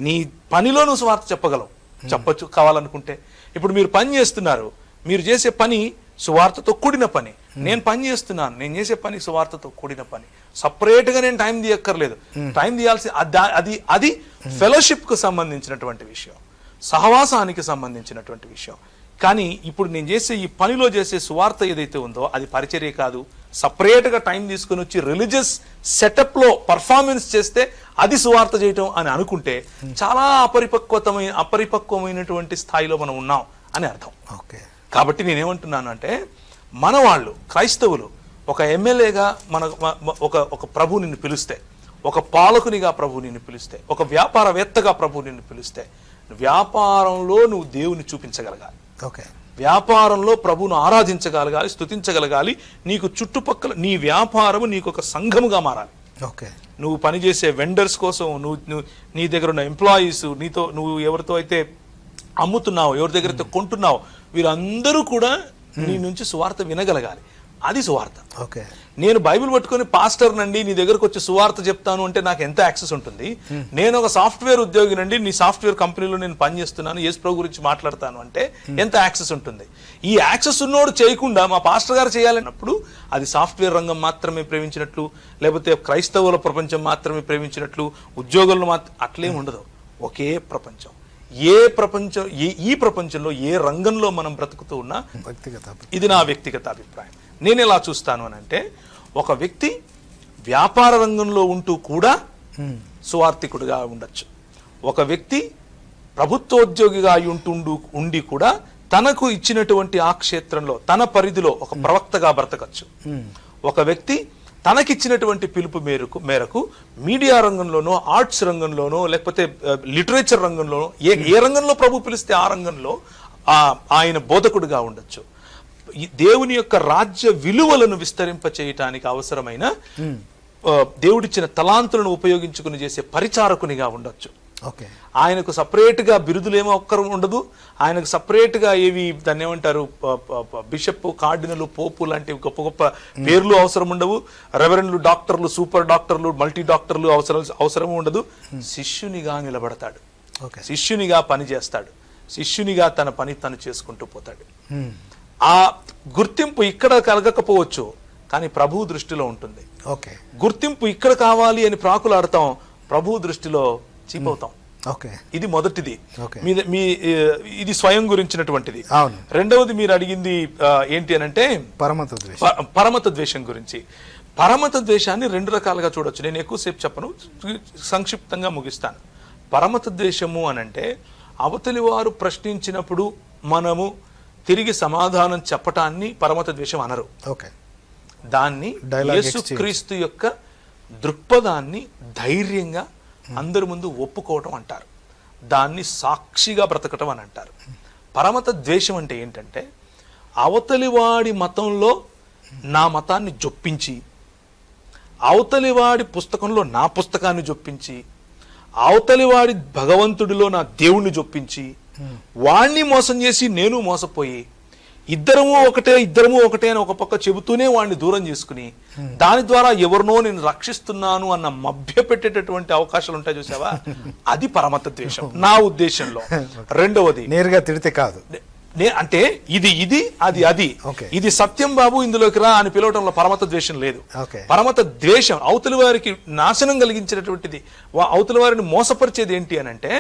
నీ పనిలో నువ్వు సువార్త చెప్పచ్చు కావాలనుకుంటే. ఇప్పుడు మీరు పని చేస్తున్నారు, మీరు చేసే పని సువార్తతో కూడిన పని. నేను పని చేస్తున్నాను, నేను చేసే పని సువార్తతో కూడిన పని. సపరేట్గా నేను టైం తీయక్కర్లేదు. టైం తీయాల్సి అది ఫెలోషిప్ కు సంబంధించినటువంటి విషయం, సహవాసానికి సంబంధించినటువంటి విషయం. కానీ ఇప్పుడు నేను చేసే ఈ పనిలో చేసే సువార్త ఏదైతే ఉందో అది పరిచర్య కాదు. సపరేట్గా టైం తీసుకుని వచ్చి రిలీజియస్ సెటప్లో పర్ఫార్మెన్స్ చేస్తే అది సువార్త చేయటం అని అనుకుంటే చాలా అపరిపక్వమైనటువంటి స్థాయిలో మనం ఉన్నాం అని అర్థం. కాబట్టి నేనేమంటున్నాను అంటే, మన వాళ్ళు క్రైస్తవులు ఒక ఎమ్మెల్యేగా ఒక ప్రభు నిన్ను పిలిస్తే, ఒక పాలకునిగా ప్రభు నిన్ను పిలిస్తే, ఒక వ్యాపారవేత్తగా ప్రభు నిన్ను పిలిస్తే, వ్యాపారంలో నువ్వు దేవుని చూపించగలగాలి. వ్యాపారంలో ప్రభువును ఆరాధించగలగాలి, స్తుతించగలగాలి. నీకు చుట్టుపక్కల నీ వ్యాపారము నీకు ఒక సంఘముగా మారాలి. నువ్వు పనిచేసే వెండర్స్ కోసం, నువ్వు నీ దగ్గర ఉన్న ఎంప్లాయీస్, నువ్వు ఎవరితో అయితే అమ్ముతున్నావు, ఎవరి దగ్గర అయితే కొంటున్నావు, వీరందరూ కూడా నీ నుంచి సువార్త వినగలగాలి. అది సువార్త. నేను బైబిల్ పట్టుకొని పాస్టర్ నండి నీ దగ్గరకు వచ్చి సువార్త చెప్తాను అంటే నాకు ఎంత యాక్సెస్ ఉంటుంది? నేను ఒక సాఫ్ట్వేర్ ఉద్యోగి నండి, నీ సాఫ్ట్వేర్ కంపెనీలో నేను పనిచేస్తున్నాను, యేసు ప్రభు గురించి మాట్లాడతాను అంటే ఎంత యాక్సెస్ ఉంటుంది? ఈ యాక్సెస్ ఉన్నోడు చేయకుండా మా పాస్టర్ గారు చేయాలన్నప్పుడు అది సాఫ్ట్వేర్ రంగం మాత్రమే ప్రేమించినట్లు, లేకపోతే క్రైస్తవుల ప్రపంచం మాత్రమే ప్రేమించినట్లు, ఉద్యోగులను అట్లేం ఉండదు. ఒకే ప్రపంచం. ఈ ప్రపంచంలో ఏ రంగంలో మనం బ్రతుకుతూ ఉన్నా ఇది నా వ్యక్తిగత అభిప్రాయం. నేను ఎలా చూస్తాను అని అంటే, ఒక వ్యక్తి వ్యాపార రంగంలో ఉంటూ కూడా సువార్థికుడిగా ఉండొచ్చు. ఒక వ్యక్తి ప్రభుత్వోద్యోగిగా ఉండి కూడా తనకు ఇచ్చినటువంటి ఆ క్షేత్రంలో తన పరిధిలో ఒక ప్రవక్తగా బ్రతకచ్చు. ఒక వ్యక్తి తనకిచ్చినటువంటి పిలుపు మేరకు మీడియా రంగంలోనో, ఆర్ట్స్ రంగంలోనో, లేకపోతే లిటరేచర్ రంగంలోనో, ఏ రంగంలో ప్రభు పిలిస్తే ఆ రంగంలో ఆయన బోధకుడుగా ఉండొచ్చు. దేవుని యొక్క రాజ్య విలువలను విస్తరింప చేయటానికి అవసరమైన దేవుడిచ్చిన తలాంతులను ఉపయోగించుకుని చేసే పరిచారకునిగా ఉండొచ్చు. ఆయనకు సపరేట్గా బిరుదులేమో ఒక్కరు ఉండదు. ఆయనకు సపరేట్గా ఏవి దాన్ని ఏమంటారు, బిషప్, కార్డినల్, పోపు లాంటి గొప్ప గొప్ప పేర్లు అవసరం ఉండవు. రెవరెండ్లు, డాక్టర్లు, సూపర్ డాక్టర్లు, మల్టీ డాక్టర్లు అవసరం ఉండదు. శిష్యునిగా నిలబడతాడు, శిష్యునిగా పని చేస్తాడు, శిష్యునిగా తన పని తను చేసుకుంటూ పోతాడు. ఆ గుర్తింపు ఇక్కడ కలగకపోవచ్చు, కానీ ప్రభు దృష్టిలో ఉంటుంది. గుర్తింపు ఇక్కడ కావాలి అని ప్రాకులాడతాం, ప్రభు దృష్టిలో చీపవుతాం. ఇది మొదటిది. ఇది స్వయం గురించినటువంటిది. రెండవది మీరు అడిగింది ఏంటి అని అంటే పరమత ద్వేషం గురించి. పరమత ద్వేషాన్ని రెండు రకాలుగా చూడొచ్చు. నేను ఎక్కువసేపు చెప్పను, సంక్షిప్తంగా ముగిస్తాను. పరమత ద్వేషము అనంటే అవతలి వారు ప్రశ్నించినప్పుడు మనము తిరిగి సమాధానం చెప్పటాన్ని పరమత ద్వేషం అనరు. దాన్ని యేసుక్రీస్తు యొక్క దృక్పథాన్ని ధైర్యంగా అందరి ముందు ఒప్పుకోవటం అంటారు. దాన్ని సాక్షిగా బ్రతకటం అని అంటారు. పరమత ద్వేషం అంటే ఏంటంటే అవతలివాడి మతంలో నా మతాన్ని జొప్పించి, అవతలివాడి పుస్తకంలో నా పుస్తకాన్ని జొప్పించి, అవతలివాడి భగవంతుడిలో నా దేవుణ్ణి జొప్పించి, వాణ్ణి మోసం చేసి నేను మోసపోయి ఇద్దరము ఒకటే అని ఒక పక్క చెబుతూనే వాడిని దూరం చేసుకుని దాని ద్వారా ఎవరినో నేను రక్షిస్తున్నాను అన్న మభ్య పెట్టేటటువంటి అవకాశాలు ఉంటాయి చూసావా, అది పరమత ద్వేషం నా ఉద్దేశంలో. రెండవది నేరుగా తిడితే కాదు, అంటే అది ఇది సత్యం బాబు ఇందులోకి రా అని పిలవటంలో పరమత ద్వేషం లేదు. పరమత ద్వేషం అవతలి వారికి నాశనం కలిగించేటటువంటిది, అవతలి వారిని మోసపరిచేది ఏంటి అని అంటే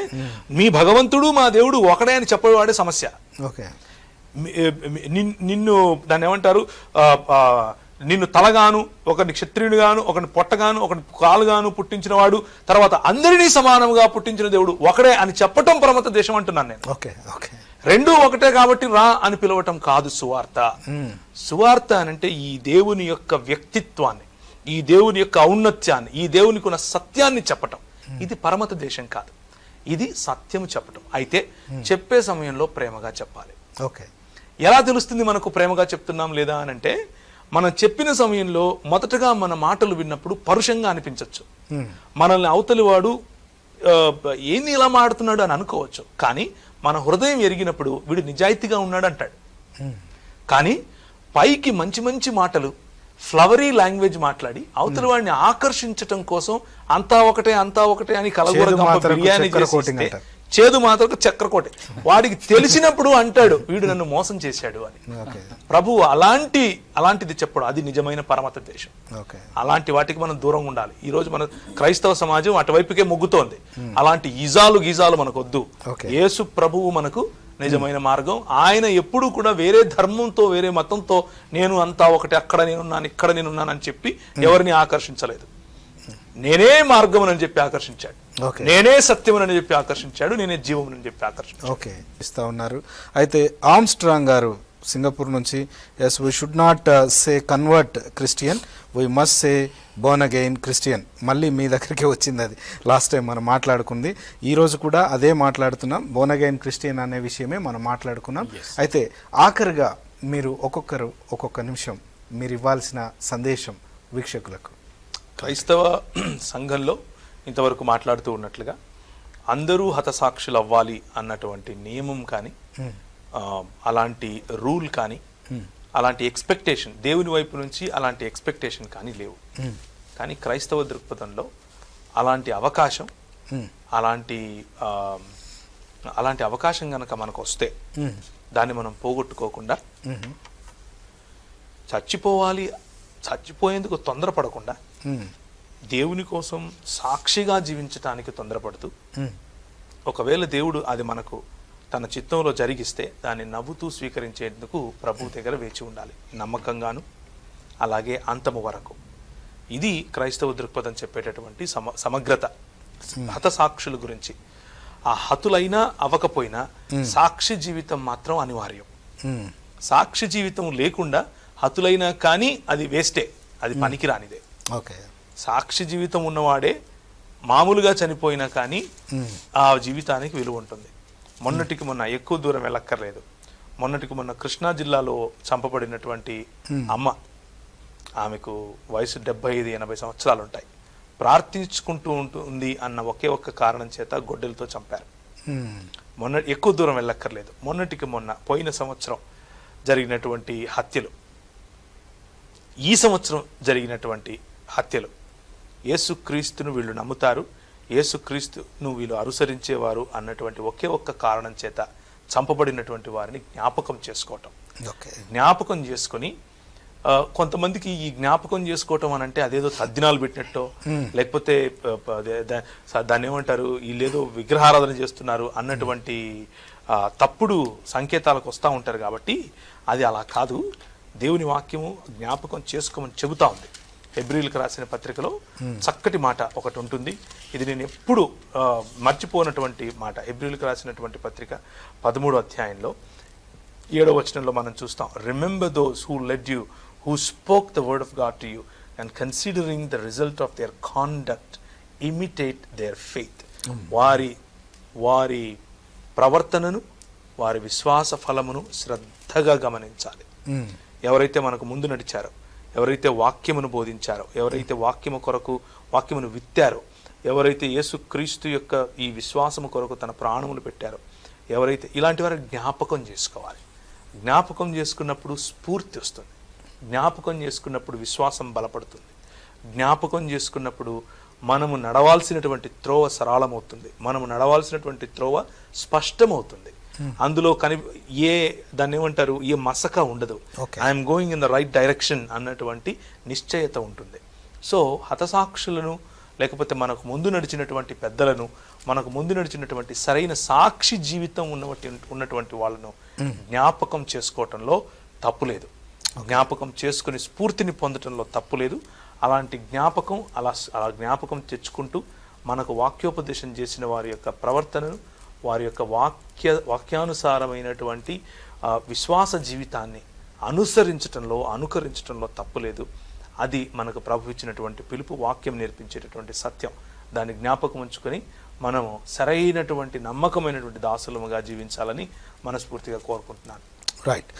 మీ భగవంతుడు మా దేవుడు ఒకడే అని చెప్పేవాడే సమస్య. నిన్ను దాన్ని ఏమంటారు, నిన్ను తలగాను, ఒకరిని క్షత్రియునిగాను, ఒకరిని పొట్టగాను, ఒకరిని కాలుగాను పుట్టించిన వాడు, తర్వాత అందరినీ సమానంగా పుట్టించిన దేవుడు ఒకడే అని చెప్పటం పరమత ద్వేషం అంటున్నాను నేను. రెండూ ఒకటే కాబట్టి రా అని పిలవటం కాదు సువార్త. సువార్త అనంటే ఈ దేవుని యొక్క వ్యక్తిత్వాన్ని, ఈ దేవుని యొక్క ఔన్నత్యాన్ని, ఈ దేవునికి ఉన్న సత్యాన్ని చెప్పటం. ఇది పరమత ద్వేషం కాదు, ఇది సత్యం చెప్పటం. అయితే చెప్పే సమయంలో ప్రేమగా చెప్పాలి. ఎలా తెలుస్తుంది మనకు ప్రేమగా చెప్తున్నాం లేదా అని అంటే, మనం చెప్పిన సమయంలో మొదటగా మన మాటలు విన్నప్పుడు పరుషంగా అనిపించవచ్చు. మనల్ని అవతలి వాడు ఏంది ఇలా మాడుతున్నాడు అని అనుకోవచ్చు. కానీ మన హృదయం ఎరిగినప్పుడు వీడు నిజాయితీగా ఉన్నాడు అంటాడు. కానీ పైకి మంచి మంచి మాటలు, ఫ్లవరీ లాంగ్వేజ్ మాట్లాడి అవతలి వాడిని ఆకర్షించటం కోసం అంతా ఒకటే అని కలగూర బిర్యానీ చేసి చేదు మాత్రం చక్రకోటి వాడికి తెలిసినప్పుడు అంటాడు వీడు నన్ను మోసం చేశాడు అని. ప్రభువు అలాంటిది చెప్పడు. అది నిజమైన పరమత ద్వేషం. అలాంటి వాటికి మనం దూరంగా ఉండాలి. ఈ రోజు మన క్రైస్తవ సమాజం అటువైపుకే మొగ్గుతోంది. అలాంటి గీజాలు మనకు వద్దు. యేసు ప్రభువు మనకు నిజమైన మార్గం. ఆయన ఎప్పుడు కూడా వేరే ధర్మంతో, వేరే మతంతో నేను అంతా ఒకటి, అక్కడ నేనున్నాను, ఇక్కడ నేనున్నాను అని చెప్పి ఎవరిని ఆకర్షించలేదు. నేనే మార్గం అని చెప్పి ఆకర్షించాడు, నేనే సత్యం అని చెప్పి ఆకర్షించాడు, నేనే జీవం అని చెప్పి ఆకర్షించాడు. ఇస్తా ఉన్నారు. అయితే ఆర్మ్స్ట్రాంగ్ గారు సింగపూర్ నుంచి, yes we should not say convert Christian, we must say born again Christian. మళ్ళీ మీ దగ్గరికి వచ్చింది అది. లాస్ట్ టైం మనం మాట్లాడుకుంది, ఈ రోజు కూడా అదే మాట్లాడుతున్నాం. బోర్న్ అగైన్ క్రిస్టియన్ అనే విషయమే మనం మాట్లాడుకున్నాం. అయితే ఆఖరిగా మీరు ఒక్కొక్కరు ఒక్కొక్క నిమిషం మీరు ఇవ్వాల్సిన సందేశం వీక్షకులకు. క్రైస్తవ సంఘంలో ఇంతవరకు మాట్లాడుతూ ఉన్నట్లుగా అందరూ హతసాక్షులు అవ్వాలి అన్నటువంటి నియమం కానీ, అలాంటి రూల్ కానీ, అలాంటి ఎక్స్పెక్టేషన్ దేవుని వైపు నుంచి అలాంటి ఎక్స్పెక్టేషన్ కానీ లేవు. కానీ క్రైస్తవ దృక్పథంలో అలాంటి అవకాశం, అలాంటి అవకాశం కనుక మనకు వస్తే దాన్ని మనం పోగొట్టుకోకుండా, చచ్చిపోయేందుకు తొందరపడకుండా, దేవుని కోసం సాక్షిగా జీవించటానికి తొందరపడుతూ, ఒకవేళ దేవుడు అది మనకు తన చిత్తంలో జరిగిస్తే దాన్ని నవ్వుతూ స్వీకరించేందుకు ప్రభు దగ్గర వేచి ఉండాలి, నమ్మకంగాను, అలాగే అంతము వరకు. ఇది క్రైస్తవ దృక్పథం చెప్పేటటువంటి సమగ్రత హతసాక్షుల గురించి. ఆ హతులైనా అవ్వకపోయినా సాక్షి జీవితం మాత్రం అనివార్యం. సాక్షి జీవితం లేకుండా హతులైనా కానీ అది వేస్టే, అది పనికిరానిదే. ఓకే. సాక్షి జీవితం ఉన్నవాడే మామూలుగా చనిపోయినా కానీ ఆ జీవితానికి విలువ ఉంటుంది. మొన్నటికి మొన్న ఎక్కువ దూరం వెళ్ళక్కర్లేదు, మొన్నటికి మొన్న కృష్ణా జిల్లాలో చంపబడినటువంటి అమ్మ, ఆమెకు వయసు 75-80 సంవత్సరాలు ఉంటాయి. ప్రార్థించుకుంటూ ఉంటుంది అన్న ఒకే ఒక్క కారణం చేత గొడ్డలతో చంపారు. మొన్న ఎక్కువ దూరం వెళ్ళక్కర్లేదు, మొన్నటికి మొన్న పోయిన సంవత్సరం జరిగినటువంటి హత్యలు, ఈ సంవత్సరం జరిగినటువంటి హత్యలు, యేసుక్రీస్తును వీళ్ళు నమ్ముతారు, యేసుక్రీస్తును వీళ్ళు అనుసరించేవారు అన్నటువంటి ఒకే ఒక్క కారణం చేత చంపబడినటువంటి వారిని జ్ఞాపకం చేసుకోవటం. జ్ఞాపకం చేసుకొని కొంతమందికి ఈ జ్ఞాపకం చేసుకోవటం అని అంటే అదేదో తద్దినాలు పెట్టినట్టో, లేకపోతే దాన్ని ఏమంటారు, వీళ్ళేదో విగ్రహారాధన చేస్తున్నారు అన్నటువంటి తప్పుడు సంకేతాలకు వస్తూ ఉంటారు. కాబట్టి అది అలా కాదు. దేవుని వాక్యము జ్ఞాపకం చేసుకోమని చెబుతా ఉంది. హెబ్రీయులకు రాసిన పత్రికలో చక్కటి మాట ఒకటి ఉంటుంది, ఇది నేను ఎప్పుడు మర్చిపోనటువంటి మాట. హెబ్రీయులకు రాసినటువంటి పత్రిక 13వ అధ్యాయంలో 7వ వచనంలో మనం చూస్తాం, remember those who lead you, who spoke the word of God to you, and considering the result of their conduct, imitate their faith. వారి ప్రవర్తనను, వారి విశ్వాస ఫలమును శ్రద్ధగా గమనించాలి. ఎవరైతే మనకు ముందు నడిచారో, ఎవరైతే వాక్యమును బోధించారో, ఎవరైతే వాక్యము కొరకు వాక్యమును విత్తారో, ఎవరైతే యేసుక్రీస్తు యొక్క ఈ విశ్వాసము కొరకు తన ప్రాణములు పెట్టారో, ఎవరైతే ఇలాంటి వారు జ్ఞాపకం చేసుకోవాలి. జ్ఞాపకం చేసుకున్నప్పుడు స్ఫూర్తి వస్తుంది, జ్ఞాపకం చేసుకున్నప్పుడు విశ్వాసం బలపడుతుంది, జ్ఞాపకం చేసుకున్నప్పుడు మనము నడవాల్సినటువంటి త్రోవ సరళమవుతుంది, మనము నడవాల్సినటువంటి త్రోవ స్పష్టమవుతుంది. అందులో దాన్ని ఏమంటారు, ఏ మసక ఉండదు. I'm going in the right direction అన్నటువంటి నిశ్చయత ఉంటుంది. సో హతసాక్షులను, లేకపోతే మనకు ముందు నడిచినటువంటి పెద్దలను, మనకు ముందు నడిచినటువంటి సరైన సాక్షి జీవితం ఉన్నటువంటి వాళ్ళను జ్ఞాపకం చేసుకోవటంలో తప్పులేదు, జ్ఞాపకం చేసుకుని స్ఫూర్తిని పొందటంలో తప్పులేదు. అలాంటి జ్ఞాపకం అలా జ్ఞాపకం తెచ్చుకుంటూ మనకు వాక్యోపదేశం చేసిన వారి యొక్క ప్రవర్తనను, వారి యొక్క వాక్యానుసారమైనటువంటి విశ్వాస జీవితాన్ని అనుకరించటంలో తప్పులేదు. అది మనకు ప్రభు ఇచ్చినటువంటి పిలుపు, వాక్యం నేర్పించేటటువంటి సత్యం. దాన్ని జ్ఞాపకం ఉంచుకొని మనము సరైనటువంటి నమ్మకమైనటువంటి దాసులముగా జీవించాలని మనస్ఫూర్తిగా కోరుకుంటున్నాను. రైట్.